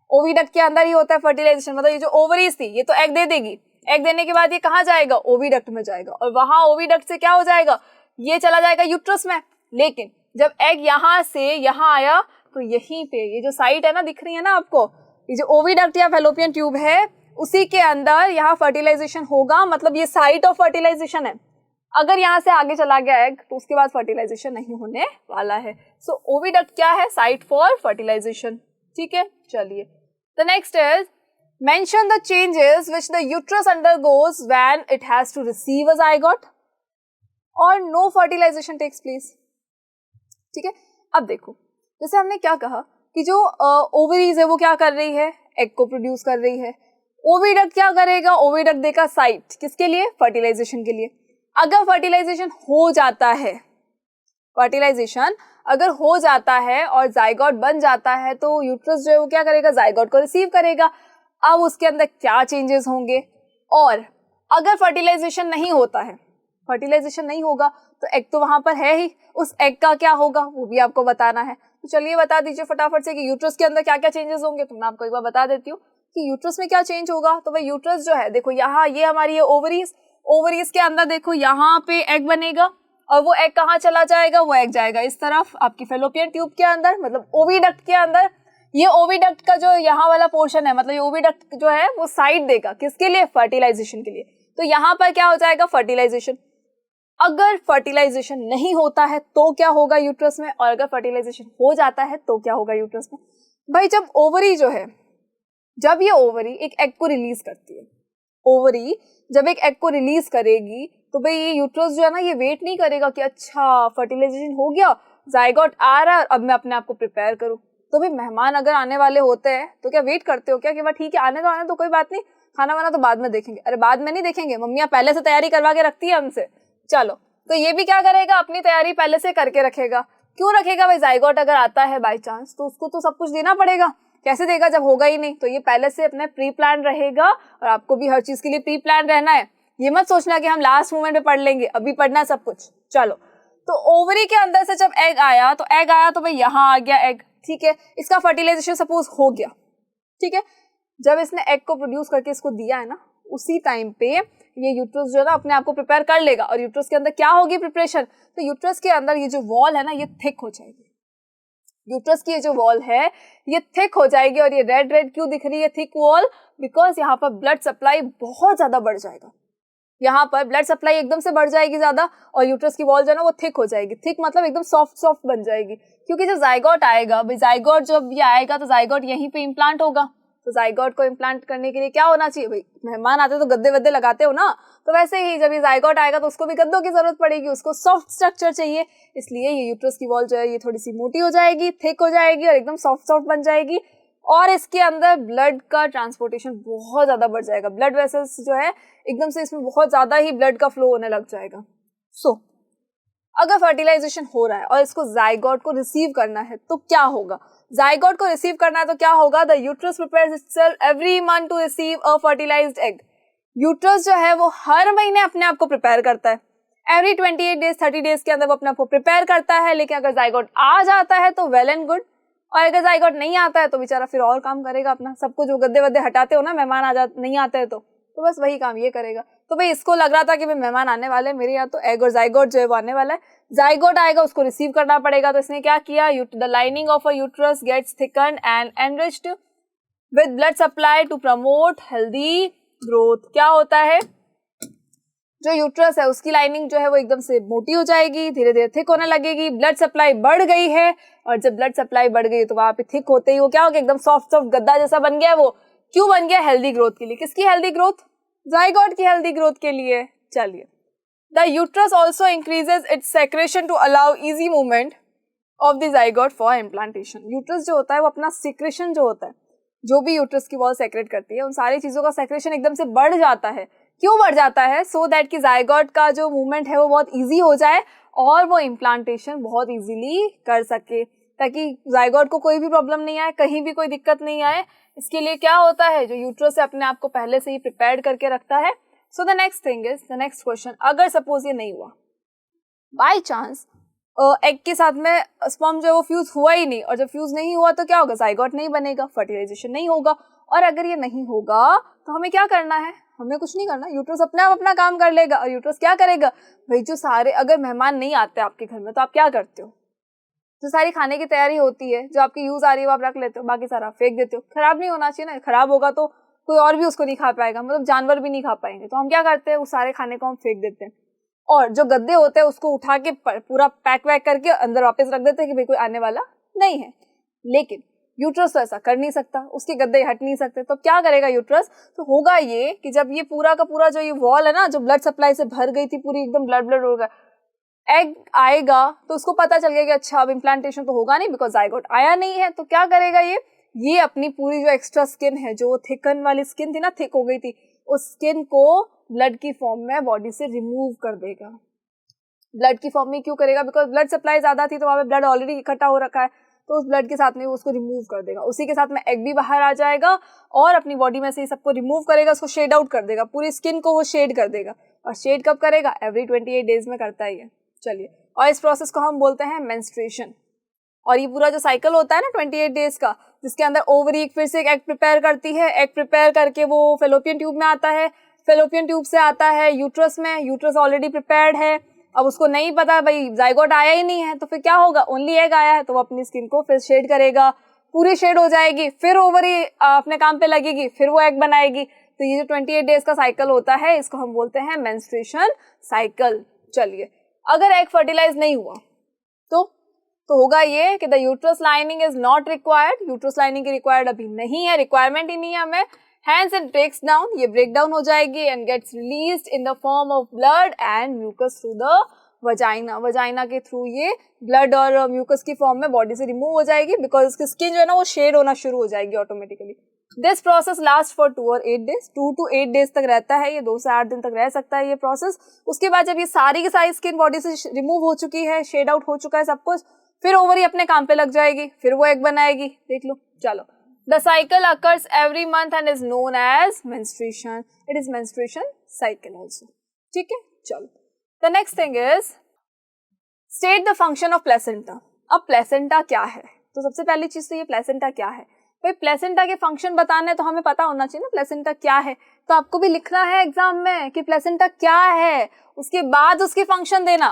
ओविडक्ट के अंदर ही होता है फर्टिलाइजेशन, मतलब ये जो ओवरीज थी ये तो एग दे देगी, एग देने के बाद ये कहाँ जाएगा, ओविडक्ट में जाएगा, और वहां ओविडक्ट से क्या हो जाएगा, ये चला जाएगा यूट्रस में। लेकिन जब एग यहाँ से यहाँ आया तो यहीं पे ये जो साइट है ना, दिख रही है ना आपको, ये जो ओविडक्ट या फैलोपियन ट्यूब है उसी के अंदर यहाँ फर्टिलाइजेशन होगा, मतलब ये साइट ऑफ फर्टिलाइजेशन है। अगर यहाँ से आगे चला गया एग तो उसके बाद फर्टिलाइजेशन नहीं होने वाला है। सो ओविडक्ट क्या है, साइट फॉर फर्टिलाइजेशन। ठीक है, चलिए the next is mention the changes which the uterus undergoes when it has to receive a zygote और नो फर्टिलाइजेशन टेक्स प्लेस। ठीक है, अब देखो जैसे हमने क्या कहा कि जो ओवरीज है वो क्या कर रही है, एग को प्रोड्यूस कर रही है। ओविडक्ट क्या करेगा, ओविडक्ट देगा साइट किसके लिए, फर्टिलाइजेशन के लिए। अगर फर्टिलाइजेशन हो जाता है, फर्टिलाइजेशन अगर हो जाता है और जाइगोट बन जाता है तो यूट्रस जो है वो क्या करेगा, जाइगोट को रिसीव करेगा। अब उसके अंदर क्या चेंजेस होंगे, और अगर फर्टिलाइजेशन नहीं होता है, फर्टिलाइजेशन नहीं होगा तो एग तो वहां पर है ही, उस एग का क्या होगा वो भी आपको बताना है। तो चलिए बता दीजिए फटाफट से कि यूट्रस के अंदर क्या क्या चेंजेस होंगे। तो मैं आपको एक बार बता देती हूँ कि यूट्रस में क्या चेंज होगा। तो भाई यूट्रस जो है देखो यहाँ ये हमारी है ओवरीज, ओवरीज के अंदर देखो यहाँ पे एग बनेगा और वो एग कहाँ चला जाएगा, वो एग जाएगा इस तरफ आपकी फैलोपियन ट्यूब के अंदर, मतलब ओविडक्ट के अंदर। ये ओविडक्ट का जो यहाँ वाला पोर्शन है, मतलब ये ओविडक्ट जो है वो साइड देगा किसके लिए, फर्टिलाइजेशन के लिए। तो यहाँ पर क्या हो जाएगा, फर्टिलाइजेशन। अगर फर्टिलाइजेशन नहीं होता है तो क्या होगा यूट्रस में, और अगर फर्टिलाइजेशन हो जाता है तो क्या होगा यूट्रस में। भाई जब ओवरी जो है, जब ये ओवरी एक एग को रिलीज करती है, ओवरी जब एक एग को रिलीज करेगी तो भाई ये यूट्रस जो है ना ये वेट नहीं करेगा कि अच्छा फर्टिलाइजेशन हो गया, जाइगोट आ रहा है, अब मैं अपने आप को प्रिपेयर करूं। तो भाई मेहमान अगर आने वाले होते हैं तो क्या वेट करते हो क्या कि भाई ठीक है आने तो कोई बात नहीं, खाना वाना तो बाद में देखेंगे। अरे बाद में नहीं देखेंगे, मम्मियाँ पहले से तैयारी करवा के रखती है हमसे। चलो तो ये भी क्या करेगा, अपनी तैयारी पहले से करके रखेगा। क्यों रखेगा भाई, जाइगोट अगर आता है बाई चांस तो उसको तो सब कुछ देना पड़ेगा, कैसे देगा जब होगा ही नहीं। तो ये पहले से अपने प्री प्लान रहेगा, और आपको भी हर चीज के लिए प्री प्लान रहना है। ये मत सोचना कि हम लास्ट मोमेंट पे पढ़ लेंगे, अभी पढ़ना है सब कुछ। चलो तो ओवरी के अंदर से जब एग आया तो भाई यहाँ आ गया एग, ठीक है, इसका फर्टिलाइजेशन सपोज हो गया, ठीक है। जब इसने एग को प्रोड्यूस करके इसको दिया है ना, उसी टाइम पे ये यूट्रस जो है ना अपने आप को प्रिपेयर कर लेगा। और यूट्रस के अंदर क्या होगी प्रिपरेशन, तो यूट्रस के अंदर ये जो वॉल है ना ये थिक हो जाएगी। यूट्रस की ये जो वॉल है ये थिक हो जाएगी, और ये रेड रेड क्यों दिख रही है थिक वॉल, बिकॉज यहाँ पर ब्लड सप्लाई बहुत ज्यादा बढ़ जाएगा। यहाँ पर ब्लड सप्लाई एकदम से बढ़ जाएगी ज्यादा, और यूट्रस की वॉल जो है ना वो थिक हो जाएगी। थिक मतलब एकदम सॉफ्ट सॉफ्ट बन जाएगी, क्योंकि जब जाइगोट आएगा, भाई जाइगोट जब ये आएगा तो जाइगोट यहीं पे इम्प्लांट होगा। तो जाइगोट को इम्प्लांट करने के लिए क्या होना चाहिए, भाई मेहमान आते तो गद्दे वद्दे लगाते हो ना, तो वैसे ही जब ये जाइगोट आएगा तो उसको भी गद्दों की जरूरत पड़ेगी, उसको सॉफ्ट स्ट्रक्चर चाहिए। इसलिए ये यूट्रस की वॉल जो है ये थोड़ी सी मोटी हो जाएगी, थिक हो जाएगी और एकदम सॉफ्ट सॉफ्ट बन जाएगी। और इसके अंदर ब्लड का ट्रांसपोर्टेशन बहुत ज्यादा बढ़ जाएगा, ब्लड वेसल्स जो है एकदम से इसमें बहुत ज्यादा ही ब्लड का फ्लो होने लग जाएगा। सो अगर फर्टिलाइजेशन हो रहा है और इसको जाइगोट को रिसीव करना है तो क्या होगा, जाइगोट को रिसीव करना है तो क्या होगा, the uterus prepares itself every month to receive a fertilised egg. Uterus जो है वो हर महीने अपने आप को प्रिपेयर करता है, एवरी 28 डेज 30 डेज के अंदर वो अपने आप को प्रिपेयर करता है। लेकिन अगर जाइगोट आ जाता है तो वेल एंड गुड, और अगर जाइगोट नहीं आता है तो बेचारा फिर और काम करेगा अपना, सब कुछ जो गद्दे वद्दे हटाते हो ना मेहमान नहीं आते हैं तो बस वही काम ये करेगा। तो भाई इसको लग रहा था कि भाई मेहमान आने वाले मेरे यहाँ, तो एग और जाइगोट जो है वो आने वाला है। जाइगोट आएगा उसको रिसीव करना पड़ेगा, तो इसने क्या किया, the lining of a uterus gets thickened and enriched with blood supply to promote healthy growth. क्या होता है, जो यूट्रस है उसकी लाइनिंग जो है वो एकदम से मोटी हो जाएगी, धीरे धीरे थिक होने लगेगी, ब्लड सप्लाई बढ़ गई है, और जब ब्लड सप्लाई बढ़ गई तो वहां पे थिक होते ही वो क्या हो गया, एकदम सॉफ्ट सॉफ्ट गद्दा जैसा बन गया। वो क्यों बन गया, हेल्दी ग्रोथ के लिए। किसकी हेल्दी ग्रोथ, जाइगोट की हेल्दी ग्रोथ के लिए। चलिए, the uterus also increases its secretion to allow easy movement of the zygote for implantation. Uterus जो होता है वो अपना सेक्रेशन जो होता है, जो भी यूट्रस की वॉल सेक्रेट करती है उन सारी चीजों का सेक्रेशन एकदम से बढ़ जाता है। क्यों बढ़ जाता है, सो दैट कि जाइगोट का जो मूवमेंट है वो बहुत इजी हो जाए और वो इम्प्लांटेशन बहुत इजीली कर सके, ताकि जाइगोट को कोई भी प्रॉब्लम नहीं आए, कहीं भी कोई दिक्कत नहीं आए। इसके लिए क्या होता है, जो यूट्रस है अपने आप को पहले से ही प्रिपेयर्ड करके रखता है। So the next thing is, the next question, अगर सपोज ये नहीं हुआ, बाय चांस एग के साथ में स्पर्म जो है वो फ्यूज हुआ ही नहीं, और जब फ्यूज नहीं हुआ तो क्या होगा, जाइगोट नहीं बनेगा, फर्टिलाइजेशन नहीं होगा। और अगर ये नहीं होगा तो हमें क्या करना है, हमें कुछ नहीं करना, यूट्रस अपने आप अपना काम कर लेगा। और यूट्रस क्या करेगा भाई, जो सारे अगर मेहमान नहीं आते आपके घर में तो आप क्या करते हो, जो सारी खाने की तैयारी होती है, जो आपकी यूज आ रही है वो आप रख लेते हो, बाकी सारा फेंक देते हो। खराब नहीं होना चाहिए ना, खराब होगा तो कोई और भी उसको नहीं खा पाएगा, मतलब जानवर भी नहीं खा पाएंगे। तो हम क्या करते हैं, उस सारे खाने को हम फेंक देते हैं, और जो गद्दे होते हैं उसको उठा के पूरा पैक वैक करके अंदर वापस रख देते हैं कि भाई कोई आने वाला नहीं है। लेकिन यूट्रस तो ऐसा कर नहीं सकता, उसके गद्दे हट नहीं सकते। तो क्या करेगा यूट्रस, तो होगा ये कि जब ये पूरा का पूरा जो ये वॉल है ना, जो ब्लड सप्लाई से भर गई थी पूरी, एकदम ब्लड ब्लड होगा, एग आएगा तो उसको पता चल गया कि अच्छा अब इम्प्लांटेशन तो होगा नहीं, बिकॉज जाइगोट आया नहीं है। तो क्या करेगा ये अपनी पूरी जो एक्स्ट्रा स्किन है, जो थिकन वाली स्किन थी ना, थिक हो गई थी, उस स्किन को ब्लड की फॉर्म में बॉडी से रिमूव कर देगा। ब्लड की फॉर्म में क्यों करेगा, बिकॉज ब्लड सप्लाई ज्यादा थी तो वहां पे ब्लड ऑलरेडी इकट्ठा हो रखा है, तो उस ब्लड के साथ में वो उसको रिमूव कर देगा। उसी के साथ में एग भी बाहर आ जाएगा और अपनी बॉडी में से ही सबको रिमूव करेगा, उसको शेड आउट कर देगा, पूरी स्किन को वो शेड कर देगा। और शेड कब करेगा, एवरी 28 डेज में करता ही है। चलिए, और इस प्रोसेस को हम बोलते हैं मेंस्ट्रुएशन। और ये पूरा जो साइकिल होता है ना 28 डेज का, जिसके अंदर ओवरी फिर से एक एग प्रिपेयर करती है, एग प्रिपेयर करके वो फेलोपियन ट्यूब में आता है, फेलोपियन ट्यूब से आता है यूट्रस में, यूट्रस ऑलरेडी प्रिपेयर्ड है। अब उसको नहीं पता भाई जाइगोट आया ही नहीं है, तो फिर क्या होगा, ओनली एग आया है, तो वो अपनी स्किन को फिर शेड करेगा, पूरी शेड हो जाएगी, फिर ओवरी अपने काम पे लगेगी, फिर वो एग बनाएगी। तो ये जो 28 डेज का साइकिल होता है, इसको हम बोलते हैं मेंस्ट्रुएशन साइकिल। चलिए, अगर एग फर्टिलाइज नहीं हुआ तो होगा ये कि the uterus lining is not required, uterus lining की रिक्वायर्ड अभी नहीं है, रिक्वायरमेंट ही नहीं है हमें। हैंस इट ब्रेक्स डाउन, ये ब्रेक डाउन हो जाएगी and gets released in the form of blood and mucus through the vagina. Vagina के थ्रू ये ब्लड और म्यूकस की फॉर्म में बॉडी से रिमूव हो जाएगी, बिकॉज इसकी स्किन जो है ना वो शेड होना शुरू हो जाएगी automatically. This process last for 2 और 8 डेज, 2 to 8 डेज तक रहता है ये, 2 से 8 दिन तक रह सकता है ये प्रोसेस। उसके बाद जब ये सारी की सारी स्किन बॉडी से रिमूव हो चुकी है, शेड आउट हो चुका है सब कुछ, फिर ओवरी अपने काम पे लग जाएगी, फिर वो एग बनाएगी। देख लो, चलो, the cycle occurs every month and is known as menstruation, it is menstruation cycle also. ठीक है, चलो, the next thing is state the function of placenta. अब प्लेसेंटा क्या है, तो सबसे पहली चीज तो ये प्लेसेंटा क्या है भाई, प्लेसेंटा के फंक्शन बताने तो हमें पता होना चाहिए ना प्लेसेंटा क्या है। तो आपको भी लिखना है एग्जाम में कि प्लेसेंटा क्या है, उसके बाद उसके फंक्शन देना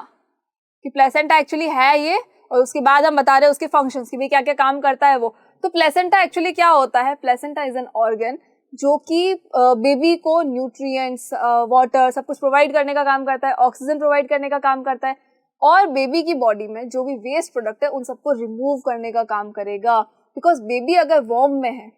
कि प्लेसेंटा एक्चुअली है ये, और उसके बाद हम बता रहे हैं उसके फंक्शंस की भी क्या क्या काम करता है वो। तो प्लेसेंटा एक्चुअली क्या होता है, प्लेसेंटा इज एन ऑर्गन जो कि बेबी को न्यूट्रिएंट्स, वाटर, सब कुछ प्रोवाइड करने का काम करता है, ऑक्सीजन प्रोवाइड करने का काम करता है, और बेबी की बॉडी में जो भी वेस्ट प्रोडक्ट है उन सबको रिमूव करने का काम करेगा। बिकॉज बेबी अगर वॉर्म में है,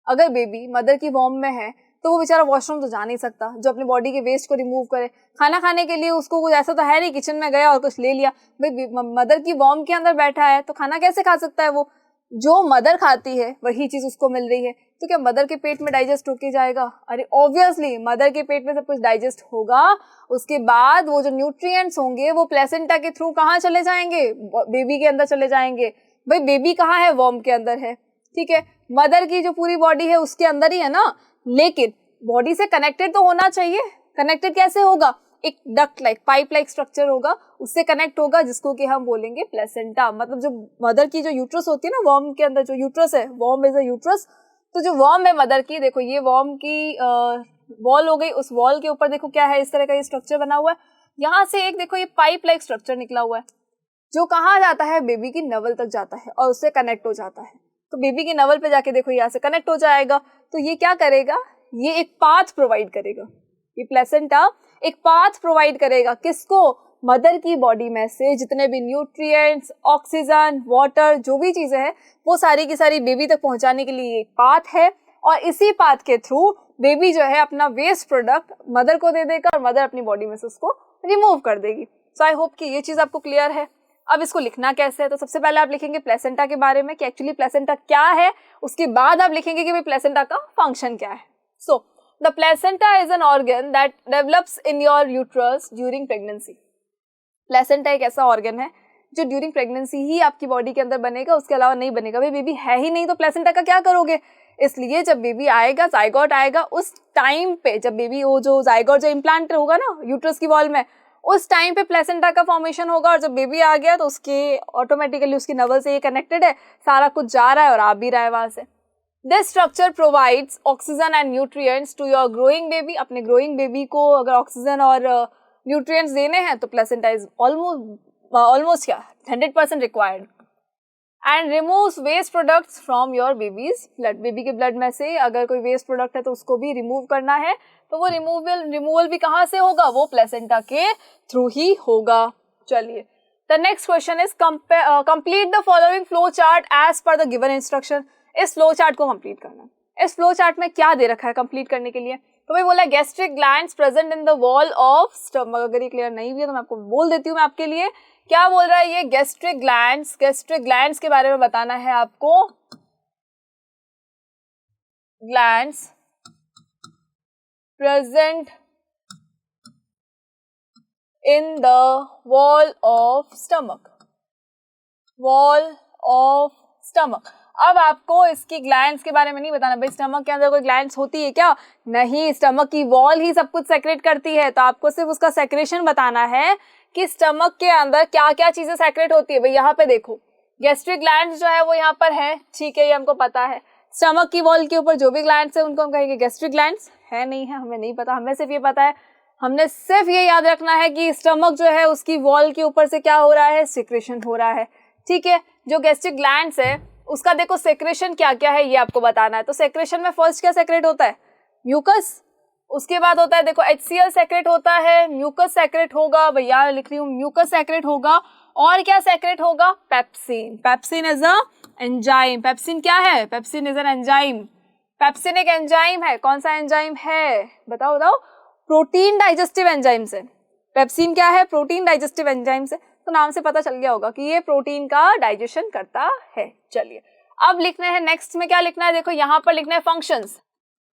अगर बेबी मदर की वॉर्म में है तो वो बेचारा वॉशरूम तो जा नहीं सकता, जो अपनी बॉडी के वेस्ट को रिमूव करे। खाना खाने के लिए उसको कुछ ऐसा तो है नहीं किचन में गया और कुछ ले लिया, भाई मदर की वॉर्म के अंदर बैठा है तो खाना कैसे खा सकता है वो, जो मदर खाती है वही चीज उसको मिल रही है, तो क्या मदर के पेट में डाइजेस्ट होके जाएगा? अरे ऑब्वियसली मदर के पेट में सब कुछ डाइजेस्ट होगा, उसके बाद वो जो न्यूट्रिएंट्स होंगे वो प्लेसेंटा के थ्रू कहाँ चले जाएंगे, बेबी के अंदर चले जाएंगे। भाई बेबी कहाँ है, वॉर्म के अंदर है, ठीक है, मदर की जो पूरी बॉडी है उसके अंदर ही है ना, लेकिन बॉडी से कनेक्टेड तो होना चाहिए। कनेक्टेड कैसे होगा, एक duct like, pipe like structure होगा, उससे कनेक्ट होगा, जिसको कि हम बोलेंगे प्लेसेंटा। मतलब जो मदर की जो यूट्रस होती है ना, वॉर्म के अंदर जो यूट्रस है, वॉर्म इज अ यूट्रस, तो जो वॉर्म है मदर की, देखो ये वॉर्म की वॉल हो गई, उस वॉल के ऊपर देखो क्या है, इस तरह का ये स्ट्रक्चर बना हुआ है, यहाँ से एक देखो ये पाइप लाइक स्ट्रक्चर निकला हुआ है, जो कहाँ जाता है, बेबी की नवल तक जाता है और उससे कनेक्ट हो जाता है। तो बेबी की नवल पे जाके देखो यहाँ से कनेक्ट हो जाएगा, तो ये क्या करेगा, ये एक पाथ प्रोवाइड करेगा, ये प्लेसेंटा एक पाथ प्रोवाइड करेगा, किसको, मदर की बॉडी में से जितने भी न्यूट्रिएंट्स, ऑक्सीजन, वाटर, जो भी चीजें हैं वो सारी की सारी बेबी तक पहुंचाने के लिए एक पाथ है, और इसी पाथ के थ्रू बेबी जो है अपना वेस्ट प्रोडक्ट मदर को दे देगा और मदर अपनी बॉडी में से उसको रिमूव कर देगी। सो आई होप कि ये चीज आपको क्लियर है। अब इसको लिखना कैसे है, तो सबसे पहले आप लिखेंगे प्लेसेंटा के बारे में कि एक्चुअली प्लेसेंटा क्या है, उसके बाद आप लिखेंगे कि भाई प्लेसेंटा का फंक्शन क्या है। So the placenta is an organ that develops in your uterus during pregnancy. Placenta एक ऐसा ऑर्गन है जो ड्यूरिंग प्रेगनेंसी ही आपकी बॉडी के अंदर बनेगा, उसके अलावा नहीं बनेगा। भाई बेबी है ही नहीं तो प्लेसेंटा का क्या करोगे, इसलिए जब बेबी आएगा, जाइगोट आएगा, उस टाइम पे जब बेबी वो जो जाइगोट जो इम्प्लांट होगा ना यूट्रस की वॉल में, उस टाइम पे प्लेसेंटा का फॉर्मेशन होगा और जब बेबी आ गया तो उसके ऑटोमेटिकली उसकी नवल से ये कनेक्टेड है, सारा कुछ जा रहा है और आ भी रहा है वहां से। This structure provides oxygen and nutrients to your growing baby. अपने ग्रोइंग बेबी को अगर ऑक्सीजन और न्यूट्रिएंट्स देने हैं तो प्लेसेंटा इज ऑलमोस्ट क्या 100% required. And removes waste products from your baby's blood. Baby के ब्लड में से अगर कोई वेस्ट प्रोडक्ट है तो उसको भी रिमूव करना है, तो वो रिमूवल भी कहाँ से होगा, वो प्लेसेंटा के थ्रू ही होगा। चलिए, the next question is complete the following flow chart as per the given instruction. इस फ्लो चार्ट को कंप्लीट करना है। इस फ्लो चार्ट में क्या दे रखा है कंप्लीट करने के लिए, तो भाई बोला gastric glands present in the wall of stomach. अगर ये क्लियर नहीं भी है तो मैं आपको बोल देती हूँ मैं आपके लिए। क्या बोल रहा है ये, गैस्ट्रिक ग्लैंड्स के बारे में बताना है आपको। Glands present in the wall of stomach. अब आपको इसकी ग्लैंड्स के बारे में नहीं बताना, भाई स्टमक के अंदर कोई ग्लैंड्स होती है क्या, नहीं, स्टमक की वॉल ही सब कुछ सेक्रेट करती है। तो आपको सिर्फ उसका सेक्रेशन बताना है कि स्टमक के अंदर क्या क्या चीजें सेक्रेट होती है। भाई यहाँ पे देखो, गैस्ट्रिक ग्लैंड्स जो है वो यहाँ पर है, ठीक है, ये हमको पता है। स्टमक की वॉल के ऊपर जो भी ग्लैंड्स है उनको हम कहेंगे गैस्ट्रिक ग्लैंड्स। है नहीं है, हमें नहीं पता, हमें सिर्फ ये पता है, हमने सिर्फ ये याद रखना है कि स्टमक जो है उसकी वॉल के ऊपर से क्या हो रहा है, सिक्रेशन हो रहा है, ठीक है। जो गैस्ट्रिक ग्लैंड्स है उसका देखो सेक्रेशन क्या क्या है ये आपको बताना है। तो सेक्रेशन में फर्स्ट क्या सेक्रेट होता है, म्यूकस। उसके बाद होता है देखो HCl सेक्रेट होता है, म्यूकस सेक्रेट होगा, भैया लिख रही हूँ म्यूकस सेक्रेट होगा, और क्या सेक्रेट होगा, pepsin. Pepsin is a enzyme. Pepsin क्या है, pepsin is an enzyme. Pepsin एक एंजाइम है, कौन सा एंजाइम है, बताओ बताओ, प्रोटीन डाइजेस्टिव एंजाइम से। पेप्सिन क्या है, प्रोटीन डाइजेस्टिव एंजाइम से। तो नाम से पता चल गया होगा कि ये प्रोटीन का डाइजेशन करता है। चलिए, अब लिखना है नेक्स्ट में क्या लिखना है, देखो यहाँ पर लिखना है फंक्शंस।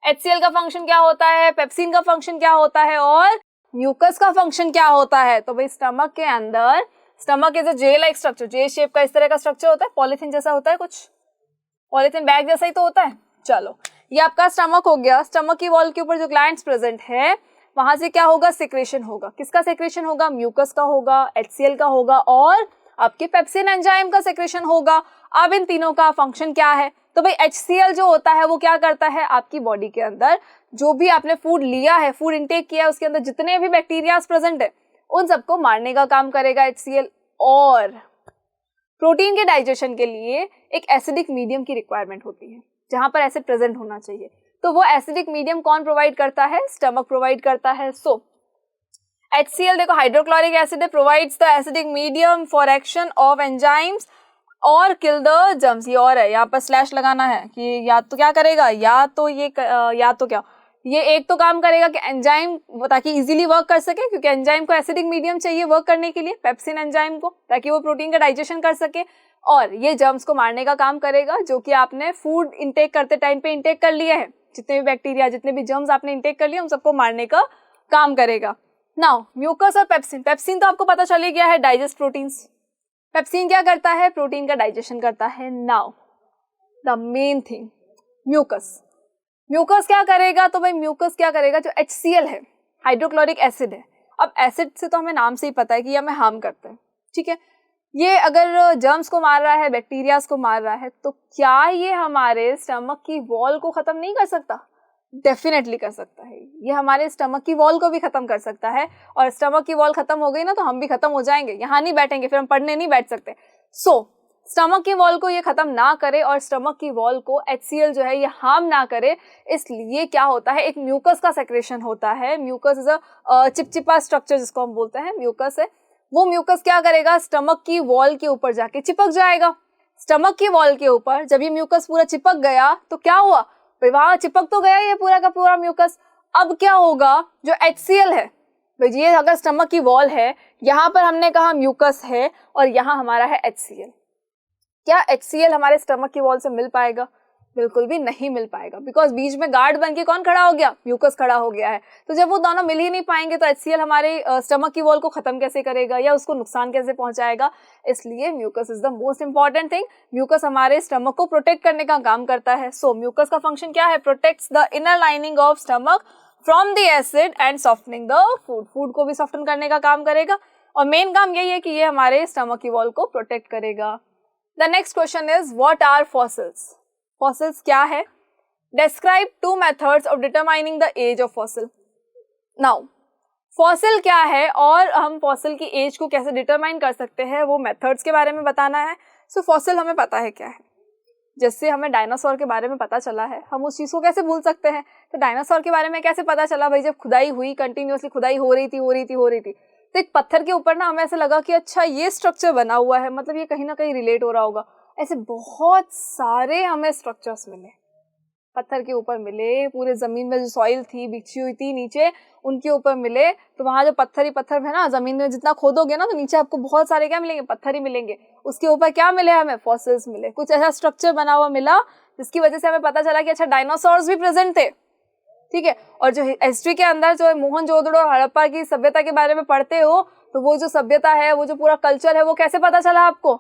HCl का फंक्शन क्या होता है, पेप्सिन का फंक्शन क्या होता है, और म्यूकस का फंक्शन क्या होता है। तो भाई स्टमक के अंदर, stomach is a J like structure, J shape का इस तरह का स्ट्रक्चर होता है, पॉलीथीन जैसा होता है, कुछ पॉलीथीन बैग जैसा ही तो होता है। चलो, ये आपका स्टमक हो गया। स्टमक की वॉल के ऊपर जो ग्लैंड्स प्रेजेंट है वहां से क्या होगा, सिक्रेशन होगा। किसका सिक्रेशन होगा, म्यूकस का होगा, HCl का होगा, और आपके पेप्सिन एंजाइम का सिक्रेशन होगा। अब इन तीनों का फंक्शन क्या है, तो भाई HCl जो होता है वो क्या करता है, आपकी बॉडी के अंदर जो भी आपने फूड लिया है, फूड इंटेक किया है, उसके अंदर जितने भी बैक्टीरियाज प्रेजेंट है उन सबको मारने का काम करेगा HCl। और प्रोटीन के डाइजेशन के लिए एक एसिडिक मीडियम की रिक्वायरमेंट होती है जहां पर एसिड प्रेजेंट होना चाहिए। तो वो एसिडिक मीडियम कौन प्रोवाइड करता है, स्टमक प्रोवाइड करता है। सो HCl देखो hydrochloric acid provides the acidic medium for action of enzymes और किल द जर्म्स। ये और है, यहाँ पर स्लैश लगाना है कि या तो क्या करेगा, या तो क्या, ये एक तो काम करेगा कि एंजाइम ताकि इजीली वर्क कर सके, क्योंकि एंजाइम को एसिडिक मीडियम चाहिए वर्क करने के लिए, पेप्सिन एंजाइम को, ताकि वो प्रोटीन का डाइजेशन कर सके। और ये जर्म्स को मारने का काम करेगा जो कि आपने फूड इंटेक करते टाइम पे इंटेक कर लिया है, जितने भी बैक्टीरिया, जितने भी जर्म्स आपने इंटेक कर लिए उन सबको मारने का काम करेगा। नाउ म्यूकस और पेप्सिन, पेप्सिन तो आपको पता चल ही गया है, डाइजेस्ट प्रोटीन्स। पेप्सिन क्या करता है, प्रोटीन का डाइजेशन करता है। Now the main thing, mucus. Mucus क्या करेगा, तो भाई म्यूकस क्या करेगा, जो HCl है, हाइड्रोक्लोरिक एसिड है। अब एसिड से तो हमें नाम से ही पता है कि ये हमें हार्म करता है, ठीक है। ये अगर जर्म्स को मार रहा है, बैक्टीरियाज को मार रहा है, तो क्या ये हमारे स्टमक की वॉल को खत्म नहीं कर सकता, डेफिनेटली कर सकता है। ये हमारे स्टमक की वॉल को भी खत्म कर सकता है, और स्टमक की वॉल खत्म हो गई ना तो हम भी खत्म हो जाएंगे, यहाँ नहीं बैठेंगे, फिर हम पढ़ने नहीं बैठ सकते। सो स्टमक की वॉल को ये खत्म ना करे और स्टमक की वॉल को HCl जो है ये हार्म ना करे, इसलिए क्या होता है, एक म्यूकस का सेक्रेशन होता है। म्यूकस इज अ चिपचिपा स्ट्रक्चर जिसको हम बोलते हैं, म्यूकस है। वो म्यूकस क्या करेगा, स्टमक की वॉल के ऊपर जाके चिपक जाएगा। स्टमक की वॉल के ऊपर जब ये म्यूकस पूरा चिपक गया तो क्या हुआ, भाई वहां चिपक तो गया ये पूरा का पूरा म्यूकस। अब क्या होगा, जो HCl है, भाई ये अगर स्टमक की वॉल है, यहाँ पर हमने कहा म्यूकस है और यहाँ हमारा है HCl। क्या HCl हमारे स्टमक की वॉल से मिल पाएगा, बिल्कुल भी नहीं मिल पाएगा, बिकॉज बीच में गार्ड बन के कौन खड़ा हो गया, म्यूकस खड़ा हो गया है। तो जब वो दोनों मिल ही नहीं पाएंगे तो HCl हमारे स्टमक की वॉल को खत्म कैसे करेगा या उसको नुकसान कैसे पहुंचाएगा। इसलिए mucus is the most important thing. Mucus हमारे स्टमक को प्रोटेक्ट करने का काम करता है। सो म्यूकस का फंक्शन क्या है, protects the inner lining of stomach from the acid and softening the food, food को भी सॉफ्टन करने का काम करेगा और मेन काम यही है कि ये हमारे स्टमक की वॉल को प्रोटेक्ट करेगा। The next question is what are fossils? Fossils क्या है? Describe 2 methods of determining the age of fossil. Now fossil क्या है और हम फॉसिल की एज को कैसे डिटरमाइन कर सकते हैं, वो मेथड्स के बारे में बताना है। सो फॉसिल हमें पता है क्या है, जैसे हमें डायनासोर के बारे में पता चला है, हम उस चीज़ को कैसे भूल सकते हैं? तो डायनासोर के बारे में कैसे पता चला भाई? जब खुदाई हुई, कंटिन्यूअसली खुदाई हो रही थी, तो एक पत्थर के ऊपर ना हमें ऐसे लगा कि अच्छा ये स्ट्रक्चर बना हुआ है, मतलब ये कहीं ना कहीं रिलेट हो रहा होगा। ऐसे बहुत सारे हमें स्ट्रक्चर्स मिले, पत्थर के ऊपर मिले, पूरे जमीन में जो सॉइल थी बिछी हुई थी नीचे उनके ऊपर मिले। तो वहाँ जो पत्थर ही पत्थर है ना, जमीन में जितना खोदोगे ना तो नीचे आपको बहुत सारे क्या मिलेंगे? पत्थर ही मिलेंगे। उसके ऊपर क्या मिले हमें? फॉसिल्स मिले। कुछ ऐसा स्ट्रक्चर बना हुआ मिला जिसकी वजह से हमें पता चला कि अच्छा डायनासोर्स भी प्रेजेंट थे, ठीक है। और जो हिस्ट्री के अंदर जो मोहनजोदड़ो और हड़प्पा की सभ्यता के बारे में पढ़ते हो, तो वो जो सभ्यता है, वो जो पूरा कल्चर है, वो कैसे पता चला आपको?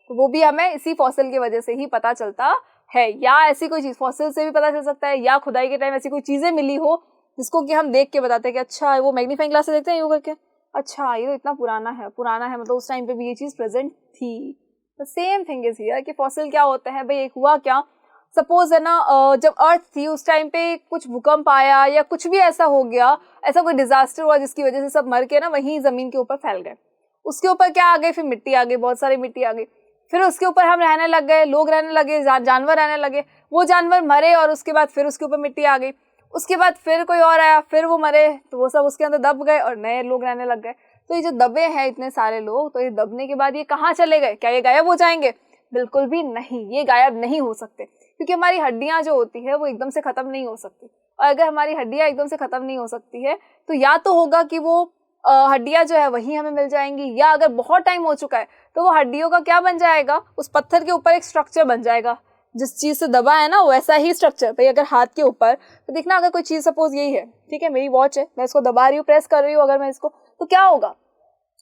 तो वो भी हमें इसी फॉसिल की वजह से ही पता चलता है। या ऐसी कोई चीज फॉसिल से भी पता चल सकता है, या खुदाई के टाइम ऐसी कोई चीजें मिली हो जिसको कि हम देख के बताते हैं कि अच्छा वो मैग्नीफाइंग ग्लास से देखते हैं यूं करके, अच्छा ये तो इतना पुराना है, मतलब उस टाइम पे भी ये चीज प्रेजेंट थी। The same thing is here कि फॉसिल क्या होते हैं भाई? एक हुआ क्या, सपोज है ना, जब अर्थ थी उस टाइम पे कुछ भूकंप आया या कुछ भी ऐसा हो गया, ऐसा कोई डिजास्टर हुआ जिसकी वजह से सब मर के ना वहीं जमीन के ऊपर फैल गए। उसके ऊपर क्या आ गई? फिर मिट्टी आ गई, बहुत सारी मिट्टी आ गई। फिर उसके ऊपर हम रहने लग गए, लोग रहने लगे, जानवर रहने लगे। वो जानवर मरे और उसके बाद फिर उसके ऊपर मिट्टी आ गई। उसके बाद फिर कोई और आया, फिर वो मरे, तो वो सब उसके अंदर दब गए और नए लोग रहने लग गए। तो ये जो दबे हैं इतने सारे लोग, तो ये दबने के बाद ये कहाँ चले गए? क्या ये गायब हो जाएंगे? बिल्कुल भी नहीं, ये गायब नहीं हो सकते, क्योंकि हमारी हड्डियां जो होती है वो एकदम से खत्म नहीं हो सकती। और अगर हमारी हड्डियां एकदम से खत्म नहीं हो सकती है तो या तो होगा कि वो हड्डियां जो है वही हमें मिल जाएंगी, या अगर बहुत टाइम हो चुका है तो वो हड्डियों का क्या बन जाएगा? उस पत्थर के ऊपर एक स्ट्रक्चर बन जाएगा, जिस चीज से दबा है ना वैसा ही स्ट्रक्चर। भाई अगर हाथ के ऊपर तो देखना, अगर कोई चीज सपोज यही है, ठीक है, मेरी वॉच है, मैं इसको दबा रही हूँ, प्रेस कर रही हूँ, अगर मैं इसको, तो क्या होगा?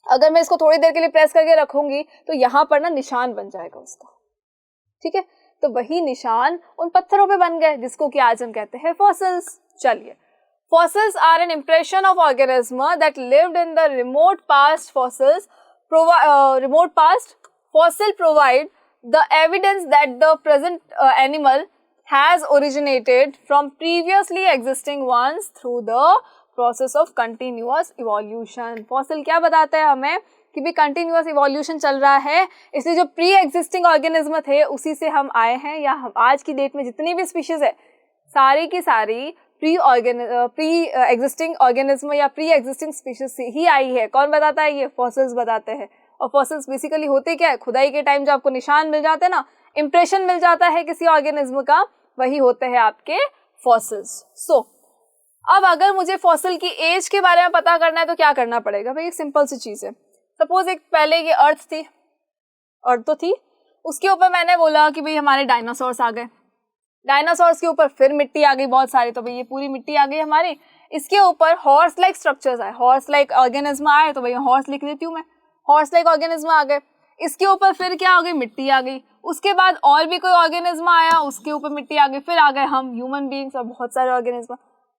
अगर मैं इसको थोड़ी देर के लिए प्रेस करके रखूंगी तो यहाँ पर ना निशान बन जाएगा उसका, ठीक है। तो वही निशान उन पत्थरों पे बन गए जिसको कि आज हम कहते हैं फॉसिल्स। चलिए, fossils are an impression of organism that lived in the remote past. Fossil provide the evidence that the present animal has originated from previously existing ones through the process of continuous evolution. Fossil क्या बताता है हमें कि भी continuous evolution चल रहा है, इसलिए जो प्री एग्जिस्टिंग ऑर्गेनिज्म थे उसी से हम आए हैं, या हम आज की डेट में जितनी भी स्पीशीज है सारी की सारी प्री एग्जिस्टिंग ऑर्गेनिज्म या प्री एग्जिस्टिंग स्पीशीज से ही आई है। कौन बताता है? ये फॉसिल्स बताते हैं। और फॉसिल्स बेसिकली होते क्या है? खुदाई के टाइम जो आपको निशान मिल जाते हैं ना, इंप्रेशन मिल जाता है किसी ऑर्गेनिज्म का, वही होते हैं आपके फॉसिल्स। सो अब अगर मुझे फॉसिल की एज के बारे में पता करना है तो क्या करना पड़ेगा? भाई एक सिंपल सी चीज है। सपोज एक पहले ये अर्थ थी, अर्थ तो थी, उसके ऊपर मैंने बोला कि भाई हमारे डायनासोर्स आ गए, डायनासोर्स के ऊपर फिर मिट्टी आ गई बहुत सारी, तो भाई ये पूरी मिट्टी आ गई हमारी। इसके ऊपर हॉर्स लाइक स्ट्रक्चर्स आए, हॉर्स लाइक ऑर्गेनिज्म आए, तो भाई हॉर्स लिख देती हूँ मैं, हॉर्स लाइक ऑर्गेनिज्म आ गए। इसके ऊपर फिर क्या आ गई? मिट्टी आ गई। उसके बाद और भी कोई ऑर्गेनिज्म आया, उसके ऊपर मिट्टी आ गई, फिर आ गए हम ह्यूमन बीइंग्स और बहुत सारे ऑर्गेनिज्म।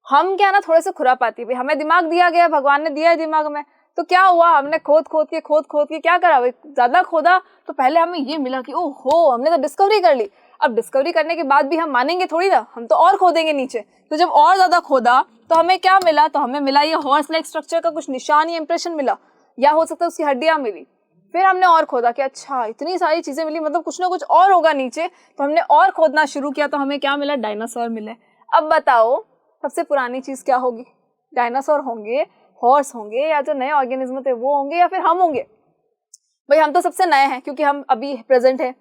हम क्या ना थोड़े से खुरापाती, भाई हमें दिमाग दिया गया, भगवान ने दिया है दिमाग में, तो क्या हुआ? हमने खोद खोद के क्या करा? भाई ज्यादा खोदा तो पहले हमें ये मिला कि ओहो हमने तो डिस्कवरी कर ली। अब डिस्कवरी करने के बाद भी हम मानेंगे थोड़ी ना, हम तो और खोदेंगे नीचे। तो जब और ज्यादा खोदा तो हमें क्या मिला? तो हमें मिला ये हॉर्स लाइक स्ट्रक्चर का कुछ निशान या इंप्रेशन मिला, या हो सकता है उसकी हड्डियां मिली। फिर हमने और खोदा कि अच्छा इतनी सारी चीजें मिली, मतलब कुछ ना कुछ और होगा नीचे, तो हमने और खोदना शुरू किया, तो हमें क्या मिला? डायनासोर मिले। अब बताओ सबसे पुरानी चीज क्या होगी? डायनासोर होंगे, हॉर्स होंगे, या जो नए ऑर्गेनिज्म थे वो होंगे, या फिर हम होंगे? भाई हम तो सबसे नए हैं क्योंकि हम अभी प्रेजेंट है।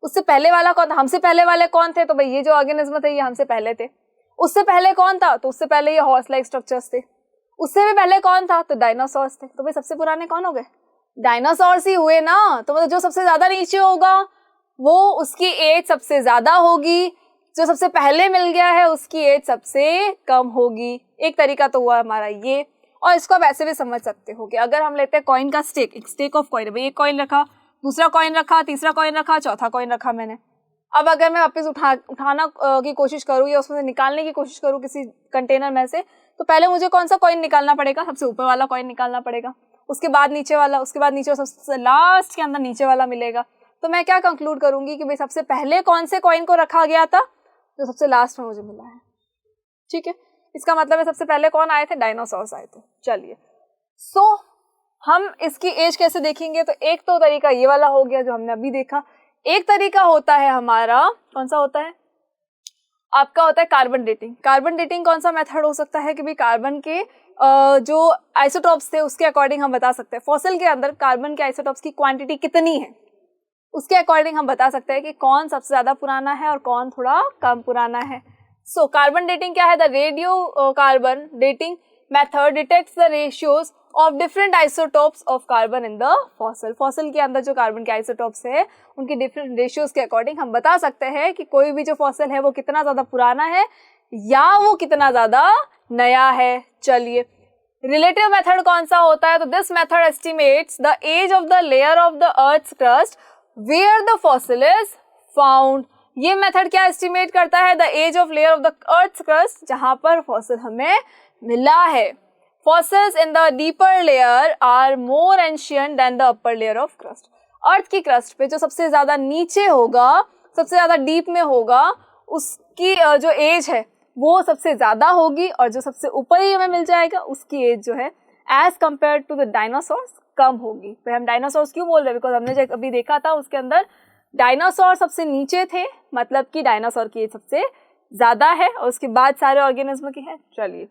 उससे पहले वाला कौन था? हमसे पहले वाले कौन थे? तो भाई ये जो ऑर्गेनिज्म थे ये हमसे पहले थे। उससे पहले कौन था? तो उससे पहले ये हॉर्स लाइक स्ट्रक्चर्स थे। उससे भी पहले कौन था? तो डायनासोर्स थे। तो भाई सबसे पुराने कौन हो गए? डायनासोर्स ही हुए ना। तो मतलब जो सबसे ज्यादा नीचे होगा वो उसकी एज सबसे ज्यादा होगी, जो सबसे पहले मिल गया है उसकी एज सबसे कम होगी। एक तरीका तो हुआ हमारा ये। और इसको आप ऐसे भी समझ सकते हो कि अगर हम लेते हैं कॉइन का स्टेक, एक स्टेक ऑफ कॉइन, भाई एक कॉइन रखा, दूसरा कॉइन रखा, तीसरा कॉइन रखा, चौथा कॉइन रखा मैंने। अब अगर मैं वापस उठाना की कोशिश करूँ या उसमें से निकालने की कोशिश करूँ किसी कंटेनर में से, तो पहले मुझे कौन सा कॉइन निकालना पड़ेगा, सबसे ऊपर वाला कॉइन निकालना पड़ेगा, उसके बाद नीचे वाला, उसके बाद नीचे, सबसे लास्ट के अंदर नीचे वाला मिलेगा। तो मैं क्या कंक्लूड करूंगी कि भाई सबसे पहले कौन से कॉइन को रखा गया था, जो सबसे लास्ट में मुझे मिला है। ठीक है, इसका मतलब है सबसे पहले कौन आए थे, डायनासोर्स आए थे। चलिए, सो हम इसकी एज कैसे देखेंगे, तो एक तो तरीका ये वाला हो गया जो हमने अभी देखा। एक तरीका होता है हमारा, कौन सा होता है आपका, होता है कार्बन डेटिंग। कार्बन डेटिंग कौन सा मेथड हो सकता है कि भाई कार्बन के जो आइसोटॉप्स थे उसके अकॉर्डिंग हम बता सकते हैं फॉसिल के अंदर कार्बन के आइसोटॉप्स की क्वांटिटी कितनी है, उसके अकॉर्डिंग हम बता सकते हैं कि कौन सबसे ज्यादा पुराना है और कौन थोड़ा कम पुराना है। सो कार्बन डेटिंग क्या है, the radio carbon dating method detects the ratios of different isotopes of carbon in the fossil. Fossil के अंदर जो कार्बन के आइसोटॉप्स है उनकी डिफरेंट रेशियोज के अकॉर्डिंग हम बता सकते हैं कि कोई भी जो फॉसिल है वो कितना ज्यादा पुराना है या वो कितना ज्यादा नया है। चलिए, रिलेटिव मेथड कौन सा होता है, तो this method estimates the age of the layer of the earth's crust where the fossil is found. ये मेथड क्या एस्टिमेट करता है, the age of layer of the earth's crust, जहां पर फॉसिल हमें मिला है। Fossils in the deeper layer are more ancient than the upper layer of crust. Earth की क्रस्ट पे जो सबसे ज्यादा नीचे होगा, सबसे ज्यादा डीप में होगा, उसकी जो एज है वो सबसे ज्यादा होगी और जो सबसे ऊपर ही हमें मिल जाएगा उसकी एज जो है as compare to the dinosaurs कम होगी। फिर हम डायनासोर्स क्यों बोल रहे हैं, बिकॉज हमने जो अभी देखा था उसके अंदर डायनासोर सबसे नीचे थे, मतलब कि डायनासोर की एज सबसे ज्यादा है और उसके बाद सारे ऑर्गेनिज्म की है। चलिए,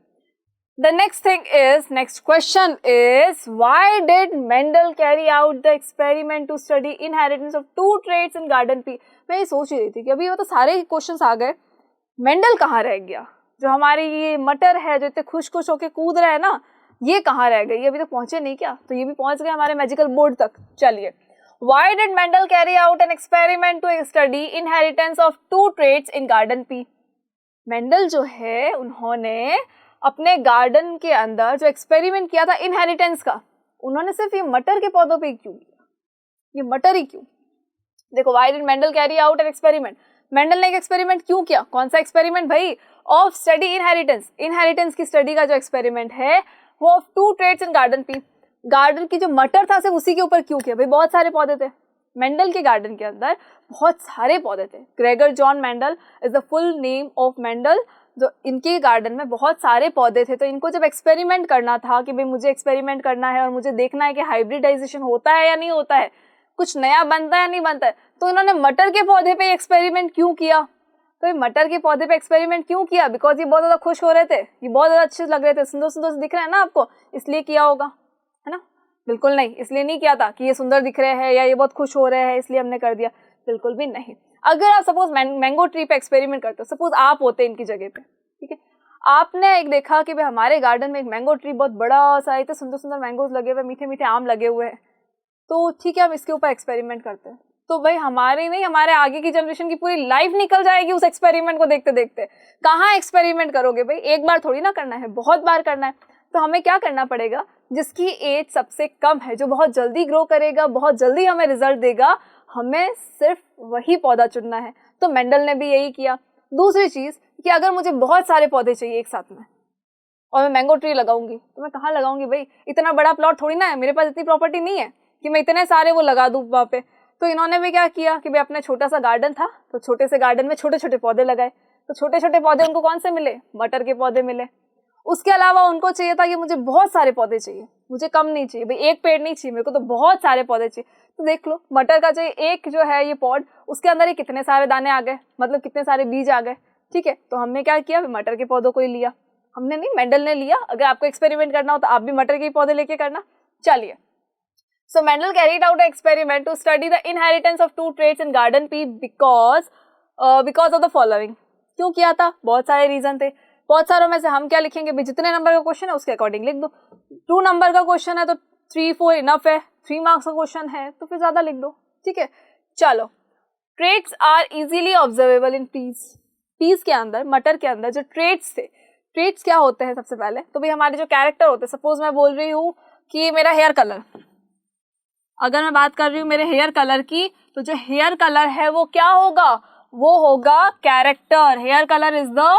the next question is why did Mendel carry out the experiment to study inheritance of two traits in garden pea। मैं ये सोच रही थी कि अभी वो तो सारे क्वेश्चंस आ गए, मेंडल कहाँ रह गया, जो हमारी ये मटर है जो इतने खुश खुश होके कूद रहा है ना, ये कहाँ रह गई, ये अभी तक पहुंचे नहीं क्या, तो ये भी पहुंच गए हमारे मैजिकल बोर्ड तक। चलिए, why did Mendel carry out an experiment to study inheritance of two traits in garden pea। Mendel जो है उन्होंने अपने गार्डन के अंदर जो एक्सपेरिमेंट किया था इनहेरिटेंस का, उन्होंने सिर्फ ये मटर के पौधों पे क्यों किया, ये मटर ही क्यों। देखो, why did Mendel carry out an experiment, Mendel ने एक एक्सपेरिमेंट क्यों किया, कौन सा एक्सपेरिमेंट भाई, ऑफ स्टडी इनहेरिटेंस। इनहेरिटेंस की स्टडी का जो एक्सपेरिमेंट है वो of two traits in garden pea. Garden की जो मटर था सिर्फ उसी के ऊपर क्यों किया भाई, बहुत सारे पौधे थे मेंडल के गार्डन के अंदर, बहुत सारे पौधे थे। Gregor John Mendel is the full name of Mendel. जो इनके गार्डन में बहुत सारे पौधे थे, तो इनको जब एक्सपेरिमेंट करना था कि भाई मुझे एक्सपेरिमेंट करना है और मुझे देखना है कि हाइब्रिडाइजेशन होता है या नहीं होता है, कुछ नया बनता है या नहीं बनता है, तो इन्होंने मटर के पौधे पे एक्सपेरिमेंट क्यों किया। तो ये मटर के पौधे पे एक्सपेरिमेंट क्यों किया, बिकॉज ये बहुत ज्यादा खुश हो रहे थे, ये बहुत ज्यादा अच्छे लग रहे थे, सुंदर सुंदर दिख रहे हैं ना आपको, इसलिए किया होगा, है ना। बिल्कुल नहीं, इसलिए नहीं किया था कि ये सुंदर दिख रहे हैं या ये बहुत खुश हो रहे हैं इसलिए हमने कर दिया, बिल्कुल भी नहीं। अगर आप सपोज मैंगो ट्री पे एक्सपेरिमेंट करते हो, सपोज आप होते इनकी जगह पे, ठीक है, आपने एक देखा कि भाई हमारे गार्डन में एक मैंगो ट्री बहुत बड़ा सा, इतने सुंदर सुंदर मैंगोज लगे हुए, मीठे मीठे आम लगे हुए हैं, तो ठीक है हम इसके ऊपर एक्सपेरिमेंट करते हैं, तो भाई हमारे नहीं, हमारे आगे की जनरेशन की पूरी लाइफ निकल जाएगी उस एक्सपेरिमेंट को देखते देखते। कहाँ एक्सपेरिमेंट करोगे भाई, एक बार थोड़ी ना करना है, बहुत बार करना है। तो हमें क्या करना पड़ेगा, जिसकी एज सबसे कम है, जो बहुत जल्दी ग्रो करेगा, बहुत जल्दी हमें रिजल्ट देगा, हमें सिर्फ वही पौधा चुनना है। तो मेंडल ने भी यही किया। दूसरी चीज कि अगर मुझे बहुत सारे पौधे चाहिए एक साथ में और मैं मैंगो ट्री लगाऊंगी, तो मैं कहाँ लगाऊंगी भाई, इतना बड़ा प्लॉट थोड़ी ना है, मेरे पास इतनी प्रॉपर्टी नहीं है कि मैं इतने सारे वो लगा दूं वहाँ पे। तो इन्होंने भी क्या किया कि भाई अपना छोटा सा गार्डन था, तो छोटे से गार्डन में छोटे छोटे पौधे लगाए। तो छोटे छोटे पौधे उनको कौन से मिले, मटर के पौधे मिले। उसके अलावा उनको चाहिए था कि मुझे बहुत सारे पौधे चाहिए, मुझे कम नहीं चाहिए भाई, एक पेड़ नहीं चाहिए मेरे को, तो बहुत सारे पौधे चाहिए। तो देख लो, मटर का जो एक जो है ये पॉड, उसके अंदर ही कितने सारे दाने आ गए, मतलब कितने सारे बीज आ गए, ठीक है। तो हमने क्या किया, मटर के पौधों को ही लिया, हमने नहीं, मेंडल ने लिया। अगर आपको एक्सपेरिमेंट करना हो तो आप भी मटर के पौधे लेके करना। चलिए, so Mendel carried out experiment to study the inheritance of two traits in garden pea because of the following. क्यों किया था, बहुत सारे रीजन थे। बहुत सारों में से हम क्या लिखेंगे भाई, जितने नंबर का क्वेश्चन है उसके अकॉर्डिंग लिख दो। 2 नंबर का क्वेश्चन है तो 3-4 इनफ है, 3 मार्क्स का क्वेश्चन है तो फिर ज्यादा लिख दो, ठीक है। चलो, traits are easily observable in peas. Peas के अंदर, मटर के अंदर जो ट्रेट्स थे, ट्रेट्स क्या होते हैं सबसे पहले, तो भाई हमारे जो कैरेक्टर होते हैं, सपोज मैं बोल रही हूँ कि मेरा हेयर कलर, अगर मैं बात कर रही हूँ मेरे हेयर कलर की, तो जो हेयर कलर है वो क्या होगा, वो होगा character. Hair colour is the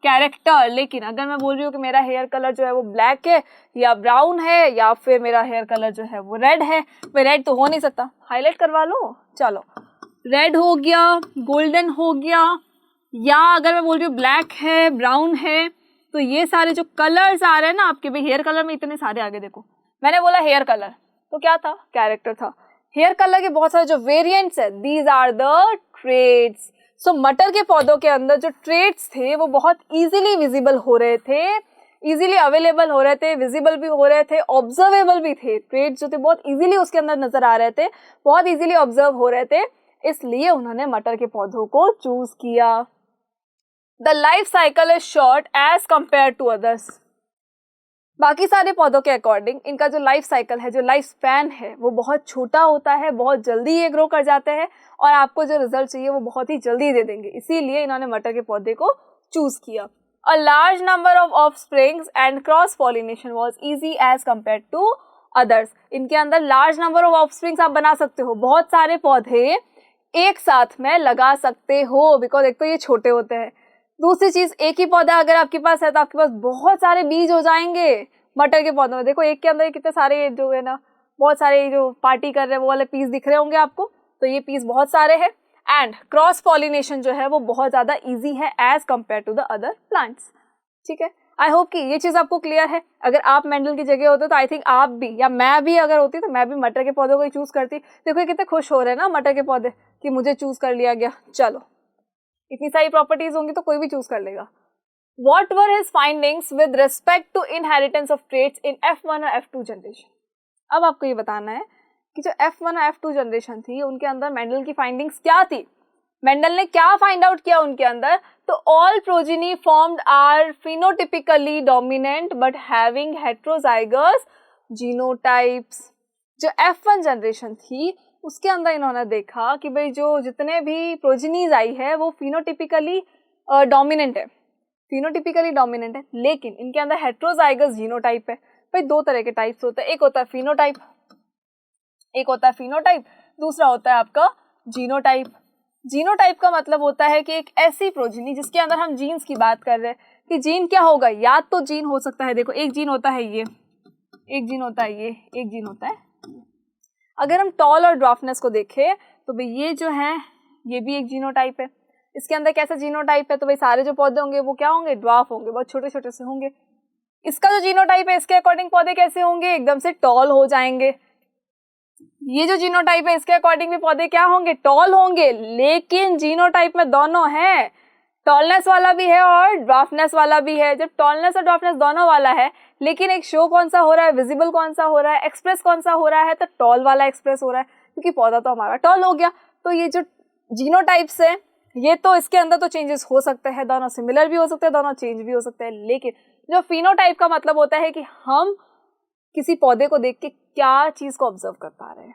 character. लेकिन अगर मैं बोल रही हूँ कि मेरा हेयर कलर जो है वो ब्लैक है या ब्राउन है या फिर मेरा हेयर कलर जो है वो रेड है, भाई रेड तो हो नहीं सकता, हाईलाइट करवा लो। चलो रेड हो गया, गोल्डन हो गया, या अगर मैं बोल रही हूँ ब्लैक है, ब्राउन है, तो ये सारे जो कलर्स आ रहे हैं ना आपके, भाई हेयर कलर में इतने सारे आगे देखो, मैंने बोला हेयर कलर तो क्या था, कैरेक्टर था। हेयर कलर के बहुत सारे जो वेरिएंट्स है, दीज आर द ट्रेड्स। सो मटर के पौधों के अंदर जो ट्रेड्स थे वो बहुत इजीली विजिबल हो रहे थे, इजीली अवेलेबल हो रहे थे, विजिबल भी हो रहे थे, ऑब्जर्वेबल भी थे। ट्रेड्स जो थे बहुत इजीली उसके अंदर नजर आ रहे थे, बहुत इजीली ऑब्जर्व हो रहे थे, इसलिए उन्होंने मटर के पौधों को चूज किया। The life cycle is short as compare to others. बाकी सारे पौधों के अकॉर्डिंग इनका जो लाइफ साइकिल है, जो लाइफ स्पैन है, वो बहुत छोटा होता है, बहुत जल्दी ये ग्रो कर जाते हैं और आपको जो रिजल्ट चाहिए वो बहुत ही जल्दी दे देंगे। इसीलिए इन्होंने मटर के पौधे को चूज किया। A large number of offsprings and cross pollination was easy as compare to others. इनके अंदर लार्ज नंबर ऑफ ऑफस्प्रिंग्स आप बना सकते हो, बहुत सारे पौधे एक साथ में लगा सकते हो, बिकॉज एक तो ये छोटे होते हैं, दूसरी चीज एक ही पौधा अगर आपके पास है तो आपके पास बहुत सारे बीज हो जाएंगे मटर के पौधों में। देखो एक के अंदर कितने सारे जो है ना, बहुत सारे जो पार्टी कर रहे हैं वो वाले पीस दिख रहे होंगे आपको, तो ये पीस बहुत सारे हैं। एंड क्रॉस पॉलिनेशन जो है वो बहुत ज्यादा इजी है as compare to the other plants. ठीक है, आई होप कि ये चीज आपको क्लियर है। अगर आप मेंडल की जगह होते तो आई थिंक आप भी, या मैं भी अगर होती तो मैं भी मटर के पौधों को ही चूज करती। देखो ये कितने खुश हो रहे हैं ना मटर के पौधे कि मुझे चूज कर लिया गया। चलो इतनी सारी प्रॉपर्टीज होंगी तो कोई भी चूज कर लेगा। What were his findings with respect to inheritance of traits in F1 और F2 जनरेशन? अब आपको ये बताना है कि जो F1 और F2 जनरेशन थी उनके अंदर मेंडल की फाइंडिंग्स क्या थी, मेंडल ने क्या फाइंड आउट किया उनके अंदर। तो all progeny formed are phenotypically dominant but having heterozygous genotypes. जो F1 जनरेशन थी उसके अंदर इन्होंने देखा कि भाई जो जितने भी प्रोजेनीज आई है वो फिनोटिपिकली डोमिनेंट है, फिनोटिपिकली डोमिनेंट है, लेकिन इनके अंदर हेट्रोजाइगस जीनोटाइप है। भाई दो तरह के टाइप्स होते हैं, एक होता है फिनोटाइप, एक होता है फिनोटाइप, दूसरा होता है आपका जीनोटाइप। जीनोटाइप का मतलब होता है कि एक ऐसी प्रोजेनी जिसके अंदर हम जीन्स की बात कर रहे हैं कि जीन क्या होगा, या तो जीन हो सकता है, देखो एक जीन होता है ये, एक जीन होता है ये, एक जीन होता है। अगर हम टॉल और ड्वार्फनेस को देखें तो भाई ये जो है ये भी एक जीनोटाइप है। इसके अंदर कैसा जीनोटाइप है, तो भाई सारे जो पौधे होंगे वो क्या होंगे, ड्वार्फ होंगे, बहुत छोटे छोटे से होंगे। इसका जो जीनोटाइप है इसके अकॉर्डिंग पौधे कैसे होंगे, एकदम से टॉल हो जाएंगे। ये जो जीनोटाइप है इसके अकॉर्डिंग भी पौधे क्या होंगे, टॉल होंगे। लेकिन जीनोटाइप में दोनों है, टॉलनेस वाला भी है और ड्वार्फनेस वाला भी है। जब टॉलनेस और ड्वार्फनेस दोनों वाला है, लेकिन एक शो कौन सा हो रहा है, विजिबल कौन सा हो रहा है, एक्सप्रेस कौन सा हो रहा है, तो टॉल वाला एक्सप्रेस हो रहा है, क्योंकि पौधा तो हमारा टॉल हो गया। तो ये जो जीनोटाइप्स है ये तो इसके अंदर तो चेंजेस हो सकते हैं, दोनों सिमिलर भी हो सकते हैं, दोनों चेंज भी हो सकते हैं। लेकिन जो फिनोटाइप का मतलब होता है कि हम किसी पौधे को देख के क्या चीज को ऑब्जर्व कर पा रहे हैं,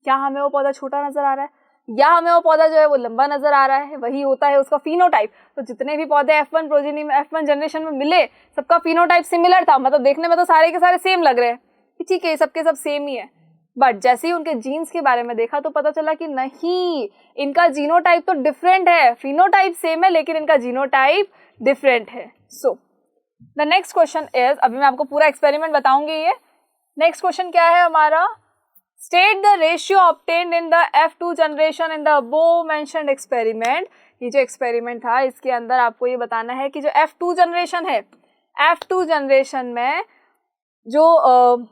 क्या हमें वो पौधा छोटा नजर आ रहा है या हमें वो पौधा जो है वो लंबा नजर आ रहा है, वही होता है उसका फिनोटाइप। तो जितने भी पौधे F1 प्रोजेनी में, F1 जनरेशन में मिले, सबका फिनोटाइप सिमिलर था, मतलब देखने में तो सारे के सारे सेम लग रहे हैं कि ठीक है सबके सब सेम ही है। बट जैसे ही उनके जीन्स के बारे में देखा तो पता चला कि नहीं, इनका जीनोटाइप तो डिफरेंट है, फिनोटाइप सेम है लेकिन इनका जीनोटाइप डिफरेंट है। So the next question is, अभी मैं आपको पूरा एक्सपेरिमेंट बताऊंगी। ये नेक्स्ट क्वेश्चन क्या है हमारा, state the ratio obtained in the F2 generation in the above mentioned experiment. ये जो एक्सपेरिमेंट था इसके अंदर आपको ये बताना है कि जो F2 जनरेशन है, F2 जनरेशन में जो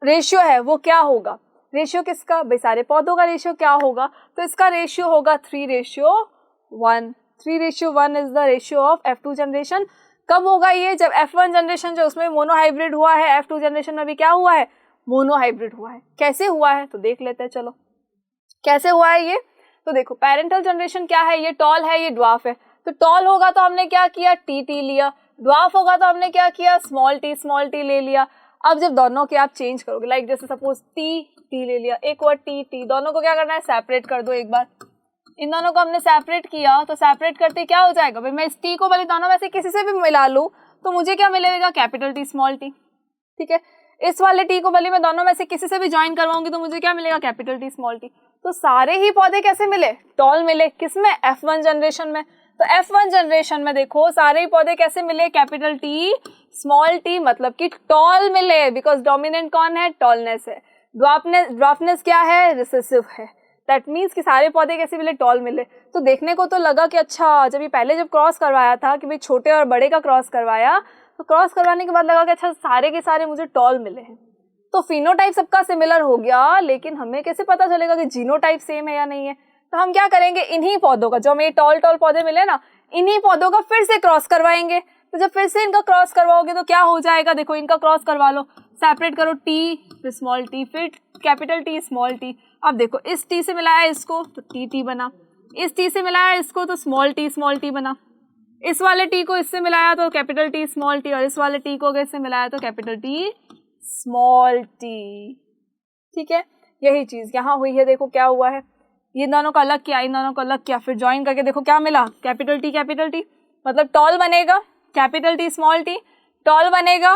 रेशियो है वो क्या होगा। रेशियो किसका, भाई सारे पौधों का रेशियो क्या होगा, तो इसका रेशियो होगा 3:1। 3:1 is the ratio of F2 generation. कब होगा ये, जब F1 जनरेशन जो उसमें मोनोहाइब्रिड हुआ है, F2 जनरेशन में भी क्या हुआ है, मोनोहाइब्रिड हुआ है। कैसे हुआ है तो देख लेते हैं, चलो कैसे हुआ है ये। तो देखो पेरेंटल जनरेशन क्या है, ये टॉल है, ये ड्वार्फ है। तो टॉल होगा तो हमने क्या किया, टी लिया, ड्वार्फ होगा तो हमने क्या किया, स्मॉल टी ले लिया। अब जब दोनों के आप चेंज करोगे, लाइक जैसे सपोज टी ले लिया, एक और टी, दोनों को क्या करना है, सेपरेट कर दो एक बार। इन दोनों को हमने सेपरेट किया तो सेपरेट करते क्या हो जाएगा, भाई मैं इस टी को भले दोनों में से किसी से भी मिला लूं तो मुझे क्या मिलेगा, कैपिटल टी स्मॉल टी। ठीक है, इस वाले टी को भले मैं दोनों में से किसी से भी ज्वाइन करवाऊंगी तो मुझे क्या मिलेगा, कैपिटल टी स्मॉल टी। तो सारे ही पौधे कैसे मिले, टॉल मिले, किसमें, F1 जनरेशन में। तो F1 जनरेशन में देखो सारे ही पौधे कैसे मिले, कैपिटल T स्मॉल t, मतलब कि टॉल मिले, बिकॉज डोमिनेंट कौन है, टॉलनेस है। ड्वार्फनेस क्या है, रिसेसिव है। दैट मीन्स कि सारे पौधे कैसे मिले, टॉल मिले। तो देखने को तो लगा कि अच्छा, जब क्रॉस करवाया था कि भाई छोटे और बड़े का क्रॉस करवाया, तो क्रॉस करवाने के बाद लगा कि अच्छा सारे के सारे मुझे टॉल मिले हैं। तो फिनोटाइप सबका सिमिलर हो गया, लेकिन हमें कैसे पता चलेगा कि जीनोटाइप सेम है या नहीं है। तो हम क्या करेंगे, इन्हीं पौधों का, जो हमें टॉल पौधे मिले ना, इन्हीं पौधों का फिर से क्रॉस करवाएंगे। तो जब फिर से इनका क्रॉस करवाओगे तो क्या हो जाएगा, देखो इनका क्रॉस करवा लो, सेपरेट करो T फिर स्मॉल t फिर कैपिटल T स्मॉल t। अब देखो इस T से मिलाया इसको तो T बना, इस T से मिलाया इसको तो स्मॉल t बना, इस वाले T को इससे मिलाया तो कैपिटल T स्मॉल t, और इस वाले T को अगर इससे मिलाया तो कैपिटल T स्मॉल t। ठीक है, यही चीज यहाँ हुई है। देखो क्या हुआ है, ये दोनों का अलग किया, इन दोनों को अलग किया, फिर ज्वाइन करके देखो क्या मिला, कैपिटल T मतलब टॉल बनेगा, capital T small t, tall बनेगा,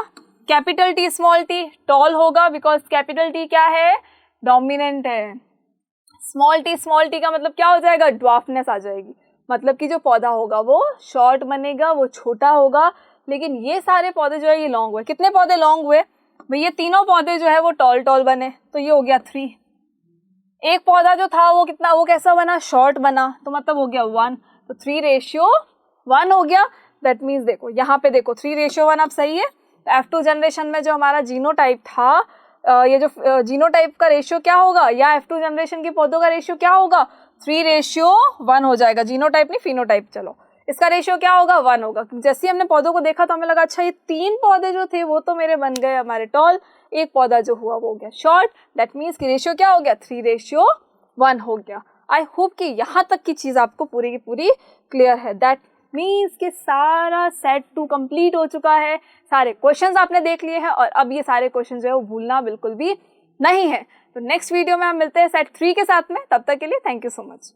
capital T small t, tall होगा बिकॉज कैपिटल T क्या है, डोमिनेंट है। स्मॉल t का मतलब क्या हो जाएगा, ड्वार्फनेस आ जाएगी, मतलब कि जो पौधा होगा वो शॉर्ट बनेगा, वो छोटा होगा। लेकिन ये सारे पौधे जो है ये लॉन्ग हुए। कितने पौधे लॉन्ग हुए भाई, ये तीनों पौधे जो है वो टॉल बने, तो ये हो गया 3। एक पौधा जो था वो कितना, वो कैसा बना, शॉर्ट बना, तो मतलब हो गया 1, तो 3:1 हो गया। दैट मीन्स देखो यहाँ पे देखो 3:1 अब सही है। तो F2 जनरेशन में जो हमारा जीनोटाइप था, ये जो जीनोटाइप का रेशियो क्या होगा, या F2 जनरेशन के पौधों का रेशियो क्या होगा, 3:1 हो जाएगा। जीनोटाइप नहीं फिनोटाइप, चलो इसका रेशियो क्या होगा, 1 होगा। जैसे ही हमने पौधों को देखा तो हमें लगा अच्छा ये 3 पौधे जो थे वो तो मेरे बन गए हमारे टॉल, एक पौधा जो हुआ वो हो गया शॉर्ट। दैट मीन्स की रेशियो क्या हो गया, 3:1 हो गया। आई होप कि यहाँ तक की चीज आपको पूरी की पूरी क्लियर है। दैट मीन्स कि सारा सेट 2 कंप्लीट हो चुका है, सारे क्वेश्चंस आपने देख लिए हैं, और अब ये सारे क्वेश्चन जो है वो भूलना बिल्कुल भी नहीं है। तो नेक्स्ट वीडियो में हम मिलते हैं सेट 3 के साथ में, तब तक के लिए थैंक यू सो मच।